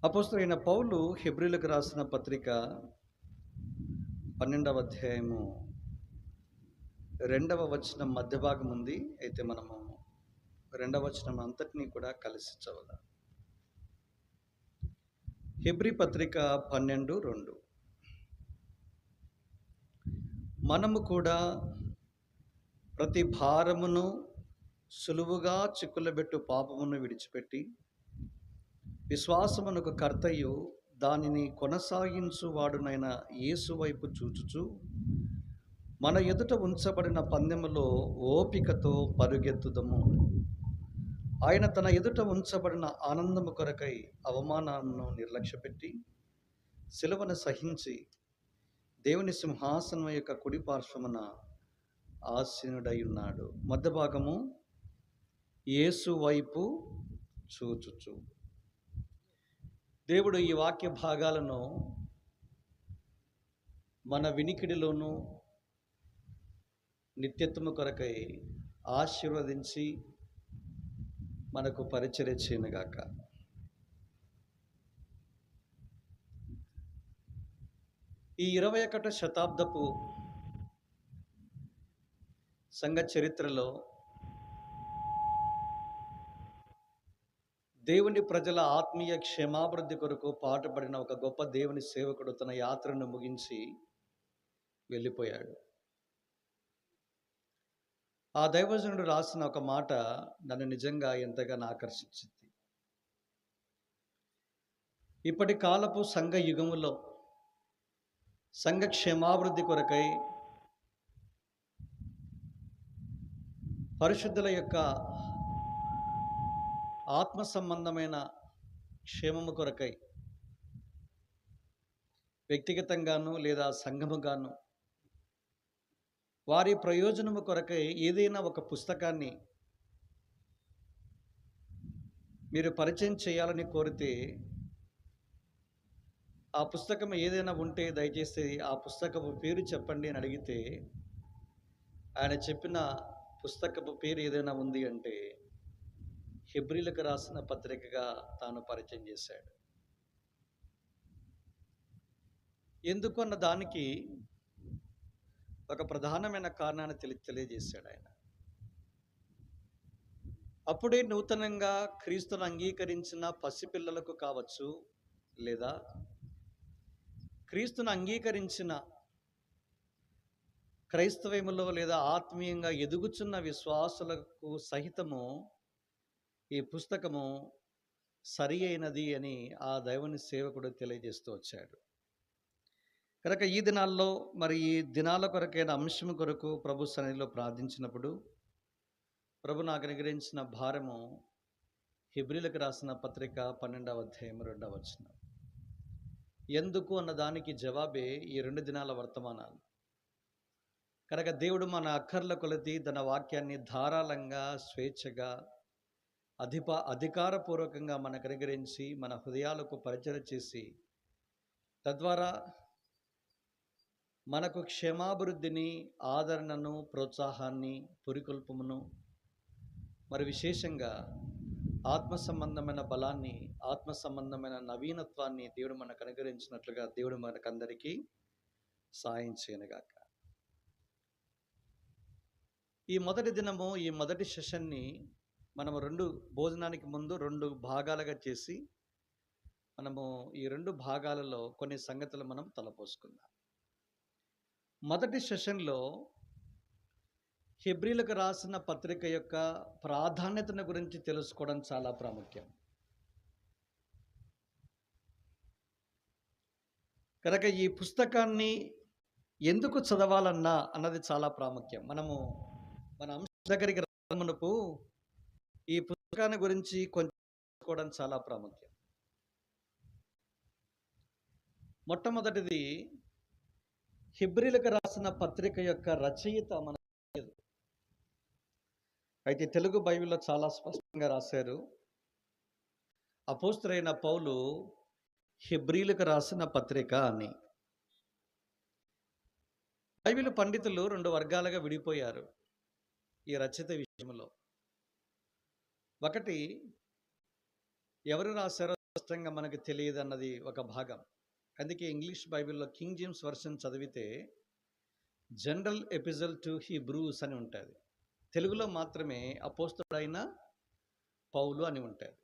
అపోస్తలుడైన పౌలు హెబ్రీయులకు రాసిన పత్రిక 12వ అధ్యాయము 2వ వచనం మధ్య భాగం ఉంది. అయితే మనము 2వ వచనం అంతటినీ కూడా కలిసి చదువుదాం. హెబ్రీ పత్రిక 12:2. మనము కూడా ప్రతి భారమును సులువుగా చిక్కులబెట్టు పాపమును విడిచిపెట్టి విశ్వాసమునకు కర్తయు దానిని కొనసాగించువాడునైన యేసు వైపు చూచుచు మన ఎదుట ఉంచబడిన పందెములో ఓపికతో పరుగెత్తుదము. ఆయన తన ఎదుట ఉంచబడిన ఆనందము కొరకై అవమానాలను నిర్లక్ష్యపెట్టి సిలువను సహించి దేవుని సింహాసనం యొక్క కుడి పార్శ్వమున ఆసీనుడై ఉన్నాడు. మధ్య భాగము యేసు వైపు చూచుచు. దేవుడు ఈ వాక్య భాగాలను మన వినికిడిలోనూ నిత్యత్వము కొరకై ఆశీర్వదించి మనకు పరిచర్య చేయనుగాక. ఈ 21వ శతాబ్దపు సంఘ చరిత్రలో దేవుని ప్రజల ఆత్మీయ క్షేమాభివృద్ధి కొరకు పాటుపడిన ఒక గొప్ప దేవుని సేవకుడు తన యాత్రను ముగించి వెళ్ళిపోయాడు. ఆ దైవజనుడు రాసిన ఒక మాట నన్ను నిజంగా ఎంతగానో ఆకర్షించింది. ఇప్పటి కాలపు సంఘ యుగములో సంఘ క్షేమాభివృద్ధి కొరకై పరిశుద్ధుల యొక్క ఆత్మ సంబంధమైన క్షేమము కొరకై వ్యక్తిగతంగాను లేదా సంఘముగాను వారి ప్రయోజనము కొరకై ఏదైనా ఒక పుస్తకాన్ని మీరు పరిచయం చేయాలని కోరితే ఆ పుస్తకం ఏదైనా ఉంటే దయచేసి ఆ పుస్తకపు పేరు చెప్పండి అని అడిగితే ఆయన చెప్పిన పుస్తకపు పేరు ఏదైనా ఉంది అంటే హెబ్రీలకు రాసిన పత్రికగా తాను పరిచయం చేశాడు. ఎందుకు అన్న దానికి ఒక ప్రధానమైన కారణాన్ని తెలియజేశాడు ఆయన. అప్పుడే నూతనంగా క్రీస్తును అంగీకరించిన పసిపిల్లలకు కావచ్చు, లేదా క్రీస్తును అంగీకరించిన క్రైస్తవములో లేదా ఆత్మీయంగా ఎదుగుచున్న విశ్వాసులకు సహితము ఈ పుస్తకము సరి అయినది అని ఆ దైవని సేవకుడు తెలియజేస్తూ వచ్చాడు. కనుక ఈ దినాల్లో మరి ఈ దినాల కొరకైన అంశం కొరకు ప్రభు సన్నిధిలో ప్రార్థించినప్పుడు ప్రభు నాకు అనుగ్రహించిన భారము హెబ్రీలకు రాసిన పత్రిక 12వ అధ్యాయం 2వ వచనం. ఎందుకు అన్న దానికి జవాబే ఈ 2 దినాల వర్తమానాలు. కనుక దేవుడు మన అక్కర్ల కొలది తన వాక్యాన్ని ధారాళంగా స్వేచ్ఛగా అధికారపూర్వకంగా మనకు అనుగ్రహించి మన హృదయాలకు పరిచయం చేసి తద్వారా మనకు క్షేమాభివృద్ధిని, ఆదరణను, ప్రోత్సాహాన్ని, పురికొల్పమును, మరి విశేషంగా ఆత్మ సంబంధమైన బలాన్ని, ఆత్మ సంబంధమైన నవీనత్వాన్ని దేవుడు మనకు అనుగ్రహించినట్లుగా దేవుడు మనకందరికీ సాయం చేయనుగాక. ఈ మొదటి దినము, ఈ మొదటి సెషన్ని మనము భోజనానికి ముందు 2 భాగాలుగా చేసి మనము ఈ 2 భాగాలలో కొన్ని సంగతులు మనం తలపోసుకుందాం. మొదటి సెషన్లో హెబ్రీలకు రాసిన పత్రిక యొక్క ప్రాధాన్యతను గురించి తెలుసుకోవడం చాలా ప్రాముఖ్యం. కనుక ఈ పుస్తకాన్ని ఎందుకు చదవాలన్నా అన్నది చాలా ప్రాముఖ్యం. మనము మన అంశం దగ్గరికి రామునపు ఈ పుస్తకాన్ని గురించి కొంచెం తెలుసుకోవడం చాలా ప్రాముఖ్యం. మొట్టమొదటిది, హెబ్రీలకు రాసిన పత్రిక యొక్క రచయిత మనకు తెలియదు. అయితే తెలుగు బైబిల్లో చాలా స్పష్టంగా రాశారు. అపోస్తలుడైన పౌలు హెబ్రీలకు రాసిన పత్రిక అని. బైబిల్ పండితులు 2 వర్గాలుగా విడిపోయారు ఈ రచయిత విషయంలో. ఒకటి ఎవరు రాశారో స్పష్టంగా మనకు తెలియదన్నది ఒక భాగం. అందుకే ఇంగ్లీష్ బైబిల్‌లో కింగ్ జేమ్స్ వర్షన్ చదివితే జనరల్ ఎపిజల్ టు హీబ్రూస్ అని ఉంటుంది. తెలుగులో మాత్రమే అపోస్తలుడైన పౌలు అని ఉంటుంది.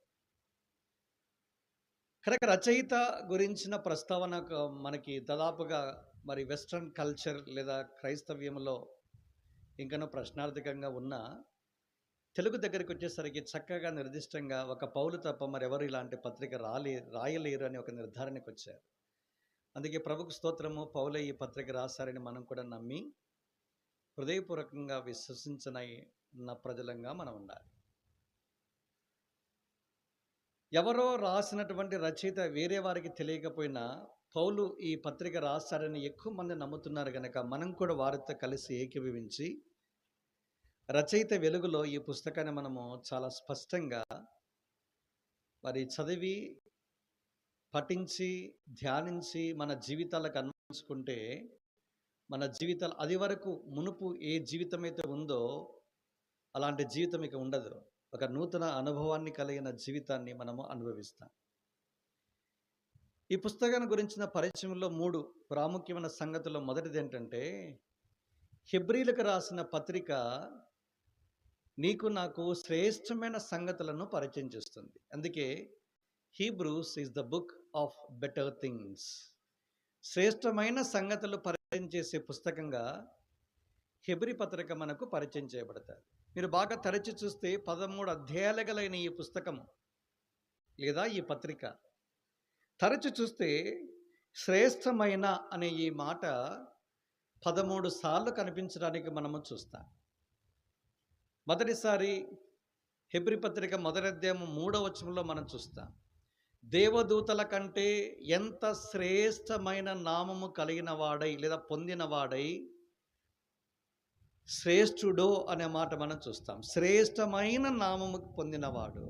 కనుక రచయిత గురించిన ప్రస్తావన మనకి దాదాపుగా మరి వెస్ట్రన్ కల్చర్ లేదా క్రైస్తవ్యంలో ఇంకనూ ప్రశ్నార్థకంగా ఉన్న తెలుగు దగ్గరికి వచ్చేసరికి చక్కగా నిర్దిష్టంగా ఒక పౌలు తప్ప మరెవరు ఇలాంటి పత్రిక రాయలేరు అని ఒక నిర్ధారణకు వచ్చారు. అందుకే ప్రభుకు స్తోత్రము, పౌలే ఈ పత్రిక రాశారని మనం కూడా నమ్మి హృదయపూర్వకంగా విశ్వసించిన ప్రజలంగా మనం ఉండాలి. ఎవరో రాసినటువంటి రచయిత వేరే వారికి తెలియకపోయినా పౌలు ఈ పత్రిక రాశారని ఎక్కువ మంది నమ్ముతున్నారు కనుక మనం కూడా వారితో కలిసి ఏకీభవించి రచయిత వెలుగులో ఈ పుస్తకాన్ని మనము చాలా స్పష్టంగా మరి చదివి పఠించి ధ్యానించి మన జీవితాలకు అన్వయించుకుంటే మన జీవితాలు అది వరకు మునుపు ఏ జీవితం అయితే ఉందో అలాంటి జీవితం ఇక ఉండదు. ఒక నూతన అనుభవాన్ని కలిగిన జీవితాన్ని మనము అనుభవిస్తాం. ఈ పుస్తకాన్ని గురించిన పరిచయంలో 3 ప్రాముఖ్యమైన సంగతులు. మొదటిది ఏంటంటే, హెబ్రీలకు రాసిన పత్రిక నీకు నాకు శ్రేష్టమైన సంగతులను పరిచయం చేస్తుంది. అందుకే Hebrews is the book of better things. శ్రేష్టమైన సంగతులు పరిచయం చేసే పుస్తకంగా హెబ్రీ పత్రిక మనకు పరిచయం చేయబడతాయి. మీరు బాగా తరచి చూస్తే 13 అధ్యాయాలు గలైన ఈ పుస్తకం లేదా ఈ పత్రిక తరచి చూస్తే శ్రేష్టమైన అనే ఈ మాట 13 సార్లు కనిపించడానికి మనము చూస్తాం. మొదటిసారి హెబ్రీ పత్రిక మొదటి అధ్యాయం 3వ వచనంలో మనం చూస్తాం, దేవదూతల కంటే ఎంత శ్రేష్టమైన నామము కలిగిన వాడై లేదా పొందిన వాడై శ్రేష్ఠుడో అనే మాట మనం చూస్తాం. శ్రేష్టమైన నామము పొందినవాడు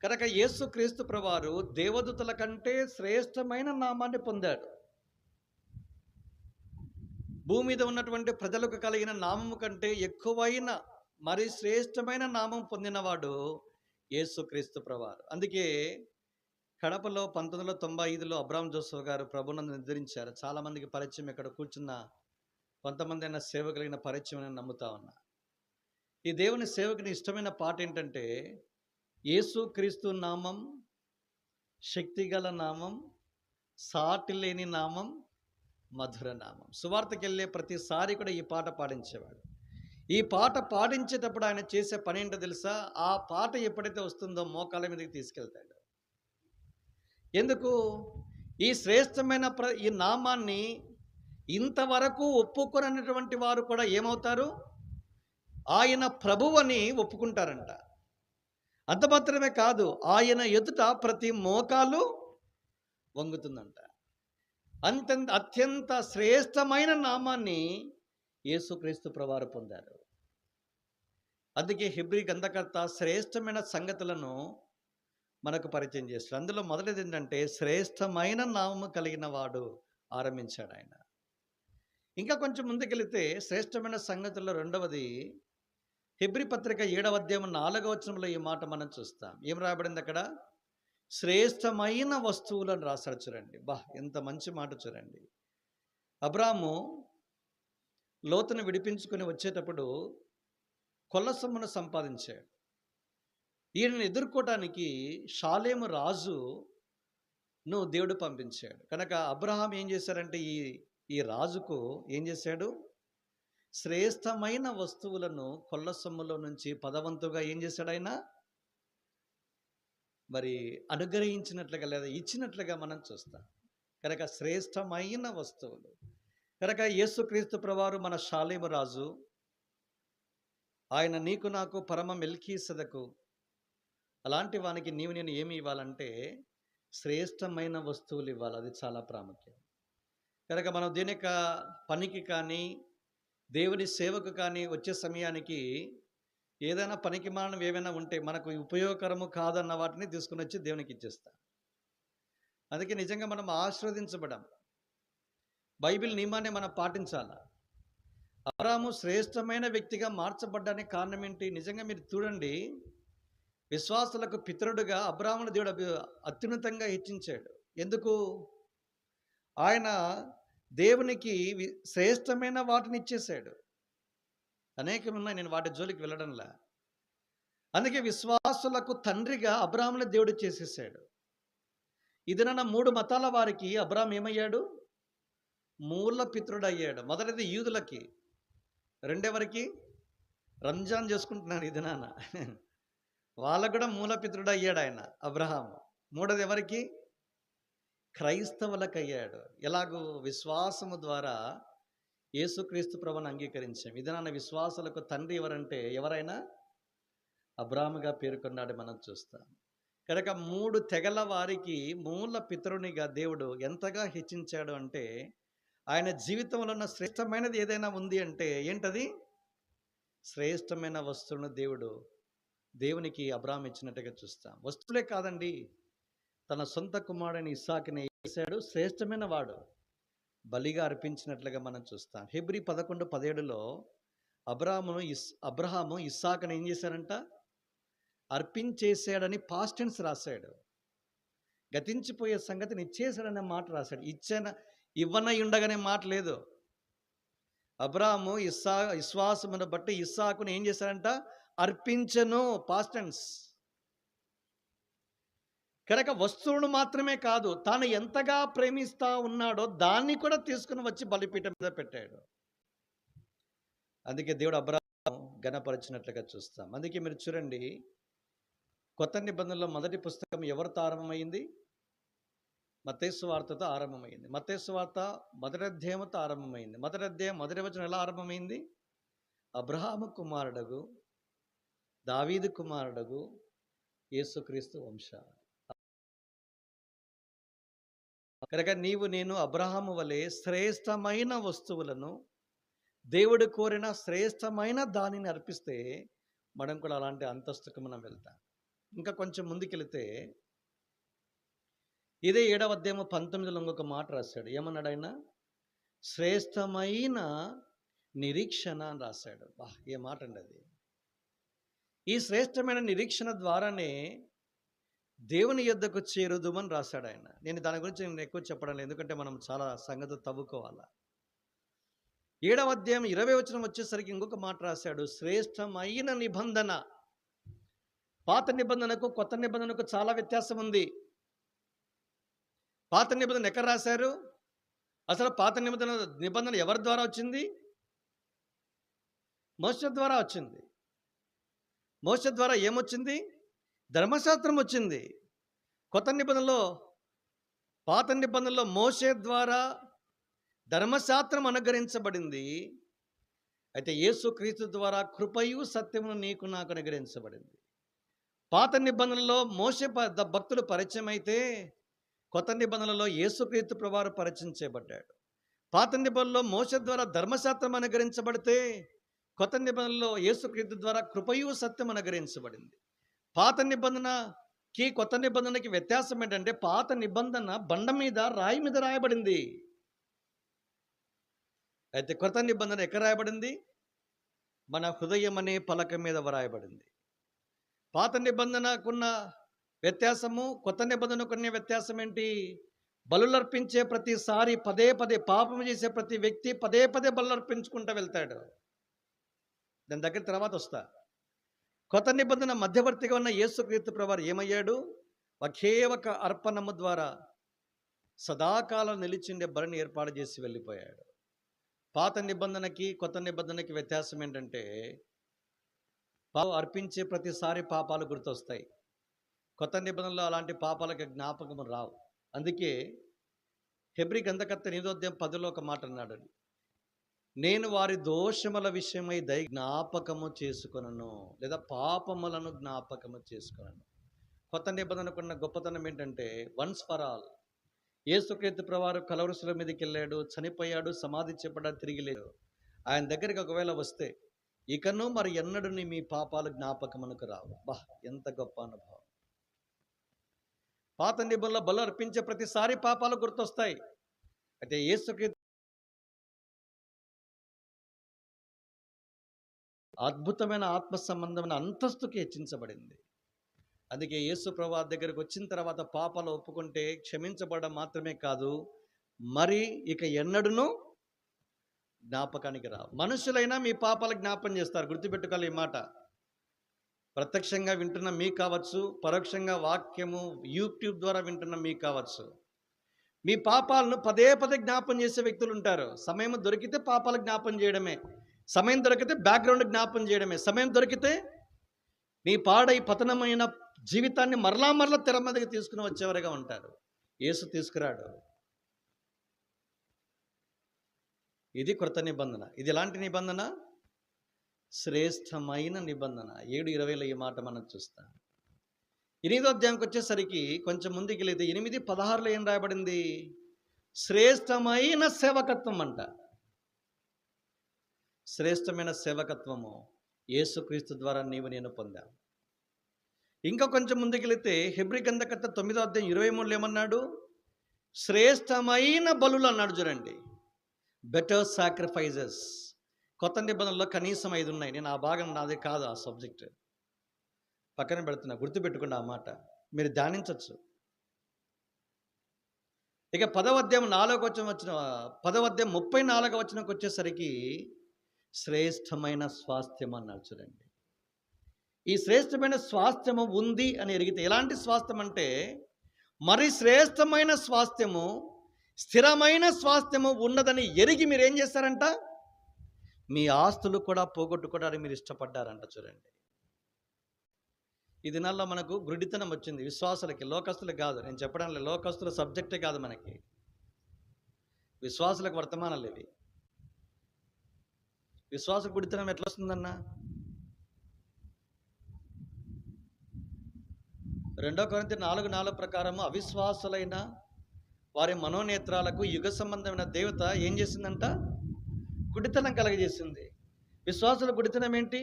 కనుక యేసుక్రీస్తు ప్రభువారు దేవదూతల కంటే శ్రేష్టమైన నామాన్ని పొందాడు. భూమి మీద ఉన్నటువంటి ప్రజలకు కలిగిన నామము కంటే ఎక్కువైన మరి శ్రేష్టమైన నామం పొందినవాడు యేసుక్రీస్తు ప్రభువారు. అందుకే కడపలో 1995లో అబ్రాహం జోసెఫ్ గారు ప్రభువునందు నిర్ధరించారు. చాలామందికి పరిచయం, ఇక్కడ కూర్చున్న కొంతమంది అయినా సేవ కలిగిన పరిచయం అని నమ్ముతా ఉన్నా. ఈ దేవుని సేవకుని ఇష్టమైన పాట ఏంటంటే, యేసుక్రీస్తు నామం శక్తిగల నామం, సాటి లేని నామం, మధుర నామం. సువార్తకి వెళ్ళే ప్రతిసారి కూడా ఈ పాట పాడించేవాడు. ఈ పాట పాడించేటప్పుడు ఆయన చేసే పని ఏంటో తెలుసా? ఆ పాట ఎప్పుడైతే వస్తుందో మోకాళ్ళ మీదకి తీసుకెళ్తాడు. ఎందుకు? ఈ శ్రేష్టమైన ఈ నామాన్ని ఇంతవరకు ఒప్పుకొనటువంటి వారు కూడా ఏమవుతారు? ఆయన ప్రభువని ఒప్పుకుంటారంట. అంత మాత్రమే కాదు, ఆయన ఎదుట ప్రతి మోకాలు వంగుతుందంట. అత్యంత శ్రేష్టమైన నామాన్ని యేసుక్రీస్తు ప్రభువారు పొందారు. అందుకే హెబ్రీ గ్రంథకర్త శ్రేష్టమైన సంగతులను మనకు పరిచయం చేస్తాడు. అందులో మొదటిది ఏంటంటే, శ్రేష్టమైన నామము కలిగిన వాడు ఆరంభించాడు ఆయన. ఇంకా కొంచెం ముందుకెళితే శ్రేష్టమైన సంగతుల్లో రెండవది హెబ్రీ పత్రిక 7వ అధ్యాయం 4వ వచనంలో ఈ మాట మనం చూస్తాం. ఏం రాయబడింది అక్కడ? శ్రేష్టమైన వస్తువులను రాశాడు. చూడండి, ఎంత మంచి మాట చూడండి. అబ్రాము లోతును విడిపించుకొని వచ్చేటప్పుడు కొల్ల సొమ్మును సంపాదించాడు. ఈయనను ఎదుర్కోవటానికి షాలేము రాజును దేవుడు పంపించాడు. కనుక అబ్రహాం ఏం చేశారంటే ఈ రాజుకు ఏం చేశాడు? శ్రేష్టమైన వస్తువులను కొల్ల సొమ్ములో నుంచి పదవంతుగా ఏం చేశాడు? ఆయన మరి అనుగ్రహించినట్లుగా లేదా ఇచ్చినట్లుగా మనం చూస్తాం. కనుక శ్రేష్టమైన వస్తువులు. కనుక యేసుక్రీస్తు ప్రభువారు మన షాలేము రాజు. ఆయన నీకు నాకు పరమ మెల్కీసెదకు. అలాంటి వానికి నేను ఏమి ఇవ్వాలంటే శ్రేష్టమైన వస్తువులు ఇవ్వాలి. అది చాలా ప్రాముఖ్యం. కనుక మనం దేని యొక్క పనికి కానీ దేవుని సేవకు కానీ వచ్చే సమయానికి ఏదైనా పనికి మానం ఏమైనా ఉంటే మనకు ఉపయోగకరము కాదన్న వాటిని తీసుకుని వచ్చి దేవునికి ఇచ్చేస్తాం. అందుకే నిజంగా మనం ఆశీర్వదించబడాం. బైబిల్ నియమాన్ని మనం పాటించాలి. అబ్రాహాము శ్రేష్టమైన వ్యక్తిగా మార్చబడ్డానికి కారణం ఏంటి? నిజంగా మీరు చూడండి, విశ్వాసులకు పితరుడుగా అబ్రాహామును దేవుడు అత్యున్నతంగా హెచ్చించాడు. ఎందుకు? ఆయన దేవునికి శ్రేష్టమైన వాటిని ఇచ్చేశాడు. అనేకమున్నాయి, నేను వాటి జోలికి వెళ్ళడంలా. అందుకే విశ్వాసులకు తండ్రిగా అబ్రాహామును దేవుడు చేసేసాడు. ఇదిన 3 మతాల వారికి అబ్రాహాం ఏమయ్యాడు? మూల పితృడయ్యాడు. మొదటిది యూదులకి, రెండెవరికి? రంజాన్ చేసుకుంటున్నాను ఈ దినాన, వాళ్ళకు కూడా మూల పితృడు అయ్యాడు ఆయన అబ్రహాము. మూడోది ఎవరికి? క్రైస్తవులకు అయ్యాడు. ఎలాగూ? విశ్వాసము ద్వారా యేసుక్రీస్తు ప్రభువును అంగీకరించాం. ఇది నాన్న విశ్వాసులకు తండ్రి ఎవరంటే ఎవరైనా అబ్రాహాముగా పేర్కొన్నాడు మనం చూస్తాం. కనుక 3 తెగల వారికి మూల పితరునిగా దేవుడు ఎంతగా హెచ్చించాడు అంటే, ఆయన జీవితంలో ఉన్న శ్రేష్టమైనది ఏదైనా ఉంది అంటే ఏంటది? శ్రేష్టమైన వస్తువును దేవునికి అబ్రాహాం ఇచ్చినట్టుగా చూస్తాం. వస్తువులే కాదండి, తన సొంత కుమారుడైన ఇస్సాకుని వేశాడు. శ్రేష్టమైన వాడు బలిగా అర్పించినట్లుగా మనం చూస్తాం. హెబ్రీ 11:17లో అబ్రహాము ఇస్సాకుని ఏం చేశాడంట? అర్పించేశాడని పాస్ట్ టెన్స్ రాశాడు. గతించిపోయే సంగతిని ఇచ్చేశాడనే మాట రాశాడు. ఇవ్వనై ఉండగానే మాట లేదు. అబ్రాహాము విశ్వాసమును బట్టి ఇస్సాకుని ఏం చేశాడంట? అర్పించను, పాస్ట్ టెన్స్. కనుక వస్తువును మాత్రమే కాదు, తాను ఎంతగా ప్రేమిస్తా ఉన్నాడో దాన్ని కూడా తీసుకుని వచ్చి బలిపీఠం మీద పెట్టాడు. అందుకే దేవుడు అబ్రాహాము ఘనపరిచినట్లుగా చూస్తాం. అందుకే మీరు చూడండి, కొత్త నిబంధనలో మొదటి పుస్తకం ఎవరితో ఆరంభమైంది? మత్తయి సువార్తతో ఆరంభమైంది. మత్తయి సువార్త మొదటి అధ్యాయంతో ఆరంభమైంది. మొదటి అధ్యాయం మొదటి వచనం ఎలా ఆరంభమైంది? అబ్రహాము కుమారుడగు దావీదు కుమారుడగు యేసుక్రీస్తు వంశ. కనుక నీవు నేను అబ్రహాము వలె శ్రేష్టమైన వస్తువులను, దేవుడు కోరిన శ్రేష్టమైన దానిని అర్పిస్తే మనం కూడా అలాంటి అంతస్తుకు మనం వెళ్తాం. ఇంకా కొంచెం ముందుకెళితే ఇదే 7వ అధ్యాయము 19లో ఇంకొక మాట రాశాడు. ఏమన్నాడు ఆయన? శ్రేష్టమైన నిరీక్షణ అని రాశాడు. ఏ మాట అండి అది! ఈ శ్రేష్టమైన నిరీక్షణ ద్వారానే దేవుని యొద్దకు చేరుదుమని రాశాడు ఆయన. నేను దాని గురించి ఎక్కువ చెప్పడం లేదు, ఎందుకంటే మనం చాలా సంగతి తవ్వుకోవాలా. 7వ అధ్యాయం 20వ వచనం వచ్చేసరికి ఇంకొక మాట రాశాడు. శ్రేష్టమైన నిబంధన. పాత నిబంధనకు కొత్త నిబంధనకు చాలా వ్యత్యాసం ఉంది. పాత నిబంధన ఎక్కడ రాశారు? అసలు పాత నిబంధన ఎవరి ద్వారా వచ్చింది? మోషే ద్వారా వచ్చింది. మోషే ద్వారా ఏమొచ్చింది? ధర్మశాస్త్రం వచ్చింది. కొత్త నిబంధనలో, పాత నిబంధనలో మోషే ద్వారా ధర్మశాస్త్రం అనుగ్రహించబడింది. అయితే యేసుక్రీస్తు ద్వారా కృపయు సత్యమును నీకు నాకు అనుగ్రహించబడింది. పాత నిబంధనలో మోషే భక్తుడు పరిచయం అయితే, కొత్త నిబంధనలో యేసుక్రీస్తు ప్రభువారు పరిచయం చేయబడ్డాడు. పాత నిబంధనలో మోషే ద్వారా ధర్మశాస్త్రం అనుగ్రహించబడితే, కొత్త నిబంధనలో యేసుక్రీస్తు ద్వారా కృపయు సత్యం అనుగ్రహించబడింది. పాత నిబంధనకి కొత్త నిబంధనకి వ్యత్యాసం ఏంటంటే, పాత నిబంధన బండ మీద, రాయి మీద రాయబడింది. అయితే కొత్త నిబంధన ఎక్కడ రాయబడింది? మన హృదయం అనే పలక మీద రాయబడింది. పాత నిబంధనకున్న వ్యత్యాసము, కొత్త నిబంధనకున్న వ్యత్యాసం ఏంటి? బలులర్పించే ప్రతిసారి పదే పదే పాపం చేసే ప్రతి వ్యక్తి పదే పదే బలులర్పించుకుంటూ వెళ్తాడు. దాని దగ్గర తర్వాత వస్తా. కొత్త నిబంధన మధ్యవర్తిగా ఉన్న యేసుక్రీస్తు ప్రభువారు ఏమయ్యాడు? ఒకే ఒక అర్పణము ద్వారా సదాకాలం నిలిచిండే బలిని ఏర్పాటు చేసి వెళ్ళిపోయాడు. పాత నిబంధనకి కొత్త నిబంధనకి వ్యత్యాసం ఏంటంటే, అర్పించే ప్రతిసారి పాపాలు గుర్తొస్తాయి. కొత్త నిబంధనలో అలాంటి పాపాలకు జ్ఞాపకము రావు. అందుకే హెబ్రీ గ్రంథకర్త 8వ అధ్యాయం 10లో ఒక మాట అన్నాడు. నేను వారి దోషముల విషయమై జ్ఞాపకము చేసుకొనను, లేదా పాపములను జ్ఞాపకము చేసుకొనను. కొత్త నిబంధనకున్న గొప్పతనం ఏంటంటే, వన్స్ ఫర్ ఆల్ యేసుక్రీస్తు ప్రభువారు కలవరి శిలువ మీదకి వెళ్ళాడు, చనిపోయాడు, సమాధి చేయబడ్డాడు, తిరిగి లేడు. ఆయన దగ్గరికి ఒకవేళ వస్తే ఇకను మరి ఎన్నడూ మీ పాపాలు జ్ఞాపకమునకు రావు. ఎంత గొప్ప అనుభవం! పాత నిబంధనలో బలు అర్పించే ప్రతిసారి పాపాలు గుర్తొస్తాయి. అయితే యేసుక్రీస్తు అద్భుతమైన ఆత్మ సంబంధమైన అంతస్తుకి హెచ్చించబడింది. అందుకే యేసు ప్రభువు దగ్గరికి వచ్చిన తర్వాత పాపాలు ఒప్పుకుంటే క్షమించబడడం మాత్రమే కాదు, మరి ఇక ఎన్నడూను జ్ఞాపకానికి రావు. మనుషులైనా మీ పాపాలు జ్ఞాపం చేస్తారు, గుర్తుపెట్టుకోవాలి ఈ మాట. ప్రత్యక్షంగా వింటున్న మీకు కావచ్చు, పరోక్షంగా వాక్యము యూట్యూబ్ ద్వారా వింటున్న మీకు కావచ్చు, మీ పాపాలను పదే పదే జ్ఞాపం చేసే వ్యక్తులు ఉంటారు. సమయం దొరికితే పాపాలు జ్ఞాపం చేయడమే, సమయం దొరికితే బ్యాక్గ్రౌండ్ జ్ఞాపం చేయడమే, సమయం దొరికితే నీ పాడై పతనమైన జీవితాన్ని మరలా తెర మీదకి తీసుకుని వచ్చేవారుగా ఉంటారు. యేసు తీసుకురాడు. ఇది క్రొత్త నిబంధన. ఇది ఎలాంటి నిబంధన? శ్రేష్టమైన నిబంధన. 7:20 ఈ మాట మనం చూస్తాం. 8వ అధ్యాయంకి వచ్చేసరికి కొంచెం ముందుకు వెళితే 8:16 ఏం రాయబడింది? శ్రేష్టమైన సేవకత్వం అంట. శ్రేష్టమైన సేవకత్వము యేసుక్రీస్తు ద్వారా నీవు నేను పొందాం. ఇంకా కొంచెం ముందుకు వెళితే హెబ్రీ గ్రంథకర్త 9వ అధ్యాయం 23 ఏమన్నాడు? శ్రేష్టమైన బలులు అన్నాడు. చూడండి, బెటర్ సాక్రిఫైజెస్. కొత్త నిబంధనలో కనీసం 5 ఉన్నాయి. నేను ఆ భాగం నాది కాదు, ఆ సబ్జెక్ట్ పక్కన పెడుతున్నా, గుర్తుపెట్టుకున్న ఆ మాట మీరు ధ్యానించవచ్చు. ఇక 10వ అధ్యాయం 34వ వచనంకి వచ్చేసరికి శ్రేష్టమైన స్వాస్థ్యం అన్నాడు. చూడండి, ఈ శ్రేష్టమైన స్వాస్థ్యము ఉంది అని ఎరిగితే, ఎలాంటి స్వాస్థ్యం అంటే మరి శ్రేష్టమైన స్వాస్థ్యము, స్థిరమైన స్వాస్థ్యము ఉన్నదని ఎరిగి మీరు ఏం చేస్తారంట? మీ ఆస్తులు కూడా పోగొట్టుకోవడానికి మీరు ఇష్టపడ్డారంట. చూడండి, ఈ దినాల్లో మనకు గుడితనం వచ్చింది విశ్వాసులకి, లోకస్తులకు కాదు. నేను చెప్పడం లేదు, లోకస్తుల సబ్జెక్టే కాదు మనకి, విశ్వాసులకు వర్తమానాలు ఇవి. విశ్వాస గుడితనం ఎట్లా వస్తుందన్నా? 2 కొరింథీ 4:4 ప్రకారము అవిశ్వాసులైన వారి మనోనేత్రాలకు యుగ సంబంధమైన దేవత ఏం చేసిందంట? గుడితనం కలగజేసింది. విశ్వాసుల గుడితనం ఏంటి?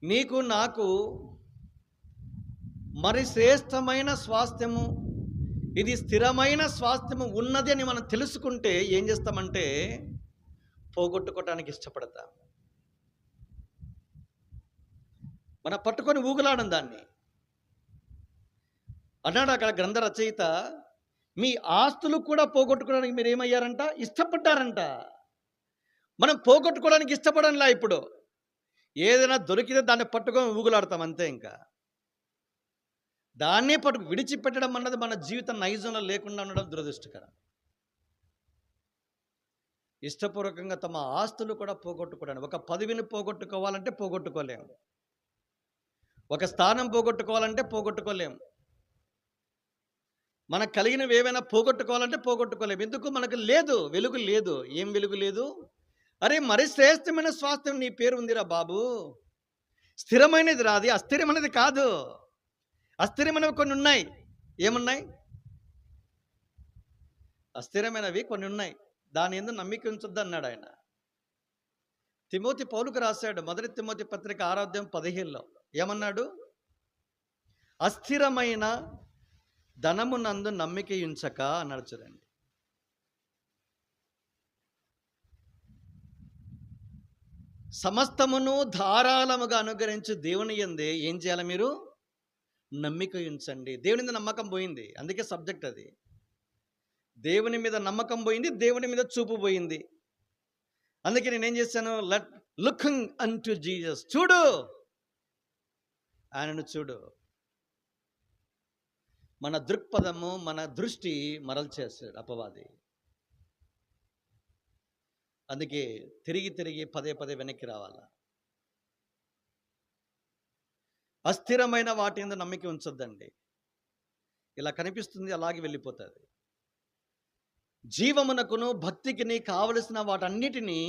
నీకు నాకు మరి శ్రేష్టమైన స్వాస్థ్యము, ఇది స్థిరమైన స్వాస్థ్యము ఉన్నది అని మనం తెలుసుకుంటే ఏం చేస్తామంటే పోగొట్టుకోవటానికి ఇష్టపడతాం. మనం పట్టుకొని ఊగులాడం దాన్ని. అన్నాడు అక్కడ గ్రంథ రచయిత, మీ ఆస్తులు కూడా పోగొట్టుకోవడానికి మీరు ఏమయ్యారంట? ఇష్టపడ్డారంట. మనం పోగొట్టుకోవడానికి ఇష్టపడంలా. ఇప్పుడు ఏదైనా దొరికితే దాన్ని పట్టుకొని ఊగులాడతాం అంతే. ఇంకా దాన్నే విడిచిపెట్టడం అన్నది మన జీవితం నైజంలో లేకుండా ఉండడం దురదృష్టకరం. ఇష్టపూర్వకంగా తమ ఆస్తులు కూడా పోగొట్టుకోవడానికి, ఒక పదవిని పోగొట్టుకోవాలంటే పోగొట్టుకోలేము, ఒక స్థానం పోగొట్టుకోవాలంటే పోగొట్టుకోలేము, మనకు కలిగినవి ఏవైనా పోగొట్టుకోవాలంటే పోగొట్టుకోలేము. ఎందుకు? మనకు లేదు, వెలుగు లేదు. ఏం వెలుగు లేదు? అరే, మరి శ్రేష్టమైన స్వాస్థ్యం నీ పేరు ఉందిరా బాబు, స్థిరమైనది రాది, అస్థిరమైనది కాదు. అస్థిరమైనవి కొన్ని ఉన్నాయి. ఏమున్నాయి? అస్థిరమైనవి కొన్ని ఉన్నాయి. దాని యందు నమ్మిక ఉంచొద్దు అన్నాడు ఆయన. తిమోతి పౌలుకు రాశాడు, 1 తిమోతి పత్రిక 6వ అధ్యాయం 15లో ఏమన్నాడు? అస్థిరమైన ధనమునందు నమ్మిక ఉంచక అన్నాడు. చూడండి, సమస్తమును ధారాళముగా అనుగ్రహించి దేవుని యందే ఏం చేయాలి? మీరు నమ్మిక ఉంచండి. దేవుని మీద నమ్మకం పోయింది, అందుకే సబ్జెక్ట్ అది. దేవుని మీద నమ్మకం పోయింది, దేవుని మీద చూపు పోయింది. అందుకే నేనేం చేశాను? Looking unto Jesus. చూడు, ఆయనను చూడు. మన దృక్పథము, మన దృష్టి మరల్చేస్తాడు అపవాది. అందుకే తిరిగి పదే వెనక్కి రావాలా. అస్థిరమైన వాటి మీద నమ్మిక ఉంచొద్దండి. ఇలా కనిపిస్తుంది, అలాగే వెళ్ళిపోతుంది. జీవమునకును భక్తికి కావలసిన వాటన్నిటినీ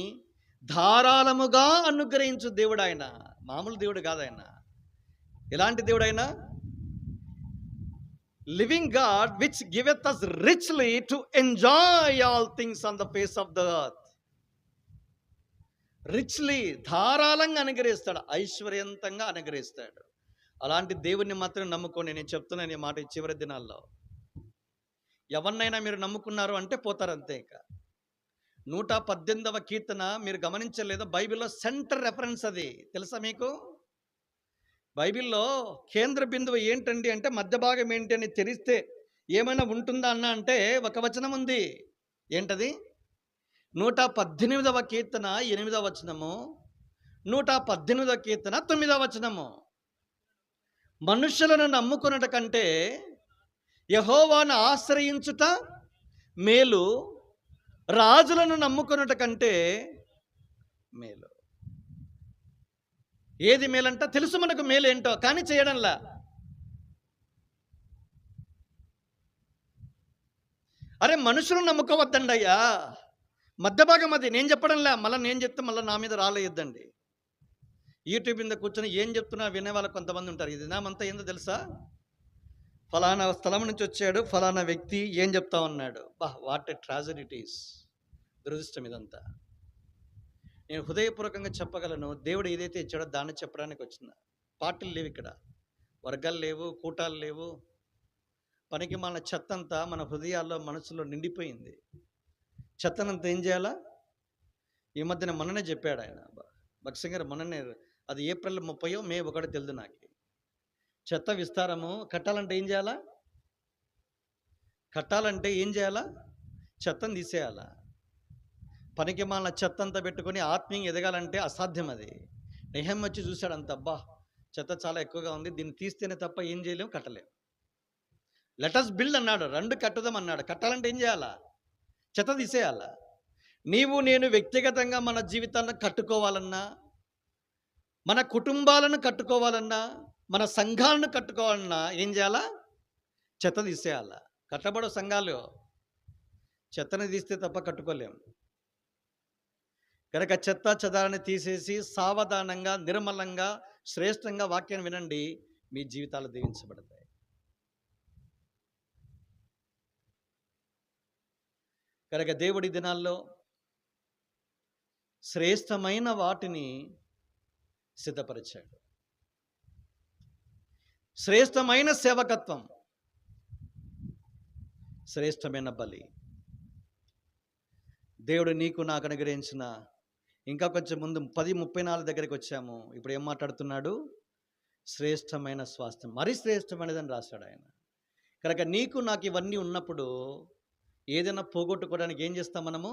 ధారాళముగా అనుగ్రహించు దేవుడు ఆయన. మామూలు దేవుడు కాదు ఆయన. ఎలాంటి దేవుడు ఆయన? Living God which giveth us richly to enjoy all things on the face of the earth. Richly, ధారాళంగా అనుగ్రహిస్తాడు, ఐశ్వర్యంతంగా అనుగ్రహిస్తాడు. అలాంటి దేవుణ్ణి మాత్రం నమ్ముకోండి. నేను చెప్తున్నాను ఈ మాట ఈ చివరి దినాల్లో. ఎవరినైనా మీరు నమ్ముకున్నారు అంటే పోతారు అంతే. ఇక 118వ కీర్తన మీరు గమనించలేదో, బైబిల్లో సెంటర్ రెఫరెన్స్ అది తెలుసా మీకు? బైబిల్‌లో కేంద్ర బిందువు ఏంటండి అంటే మధ్య భాగం ఏంటి అని తెలిస్తే ఏమైనా ఉంటుందా అన్న అంటే ఒక వచనం ఉంది. ఏంటది? 118వ కీర్తన 8వ వచనము, 118వ కీర్తన 9వ వచనము. మనుషులను నమ్ముకొనుట కంటే యెహోవాను ఆశ్రయించుట మేలు, రాజులను నమ్ముకొనుట కంటే మేలు. ఏది మేలంట? తెలుసు మనకు మేలేంటో కానీ చేయడంలా. అరే మనుషులను నమ్ముకోవద్దండి అయ్యా. మధ్య భాగం అది నేను చెప్పడంలే. మళ్ళీ నేను చెప్తే మళ్ళీ నా మీద రాలేయద్దండి. యూట్యూబ్ మీద కూర్చొని ఏం చెప్తున్నా వినే వాళ్ళు కొంతమంది ఉంటారు. ఇది నామంతా ఏందో తెలుసా? ఫలానా స్థలం నుంచి వచ్చాడు ఫలానా వ్యక్తి ఏం చెప్తా ఉన్నాడు. What a tragedy it is. దురదృష్టం ఇదంతా. నేను హృదయపూర్వకంగా చెప్పగలను, దేవుడు ఏదైతే ఇచ్చాడో దాన్ని చెప్పడానికి వచ్చిన. పార్టీలు లేవు ఇక్కడ, వర్గాలు లేవు, కూటాలు లేవు. పనికి మన చెత్తంతా మన హృదయాల్లో మనసులో నిండిపోయింది. చెత్తనంతా ఏం చేయాలా? ఈ మధ్యన మొన్ననే చెప్పాడు ఆయన భక్సింగ్ గారు, మొన్ననే, అది ఏప్రిల్ 30 మే 1 తెలియదు నాకు. చెత్త విస్తారము కట్టాలంటే ఏం చేయాలా? చెత్తను తీసేయాలా? పనికి మాలిన చెత్త అంతా పెట్టుకొని ఆత్మీయంగా ఎదగాలంటే అసాధ్యం అది. నెహెమ్యా వచ్చి చూశాడు అంత, చెత్త చాలా ఎక్కువగా ఉంది, దీన్ని తీస్తేనే తప్ప ఏం చేయలేము, కట్టలేము. లెట్ us బిల్డ్ అన్నాడు, 2 కట్టుదాం అన్నాడు. కట్టాలంటే ఏం చేయాలా? చెత్త తీసేయాలా? నీవు నేను వ్యక్తిగతంగా మన జీవితాలను కట్టుకోవాలన్నా, మన కుటుంబాలను కట్టుకోవాలన్నా, మన సంఘాలను కట్టుకోవాలన్నా ఏం చేయాలా? చెత్త తీసేయాలా? కట్టబడు సంఘాలు చెత్తని తీస్తే తప్ప కట్టుకోలేము. కనుక చెత్త చెదారాన్ని తీసేసి సావధానంగా, నిర్మలంగా, శ్రేష్టంగా వాక్యాన్ని వినండి, మీ జీవితాలు దీవించబడతాయి. కనుక దేవుడి దినాల్లో శ్రేష్టమైన వాటిని సిద్ధపరిచాడు. శ్రేష్టమైన సేవకత్వం, శ్రేష్టమైన బలి. దేవుడు నీకు నాకు అనుగ్రహించిన, ఇంకా కొంచెం ముందు 10:34 దగ్గరికి వచ్చాము. ఇప్పుడు ఏం మాట్లాడుతున్నాడు? శ్రేష్టమైన స్వాస్థ్యం, మరీ శ్రేష్టమైనదని రాశాడు ఆయన. కనుక నీకు నాకు ఇవన్నీ ఉన్నప్పుడు ఏదైనా పోగొట్టుకోవడానికి ఏం చేస్తాం మనము?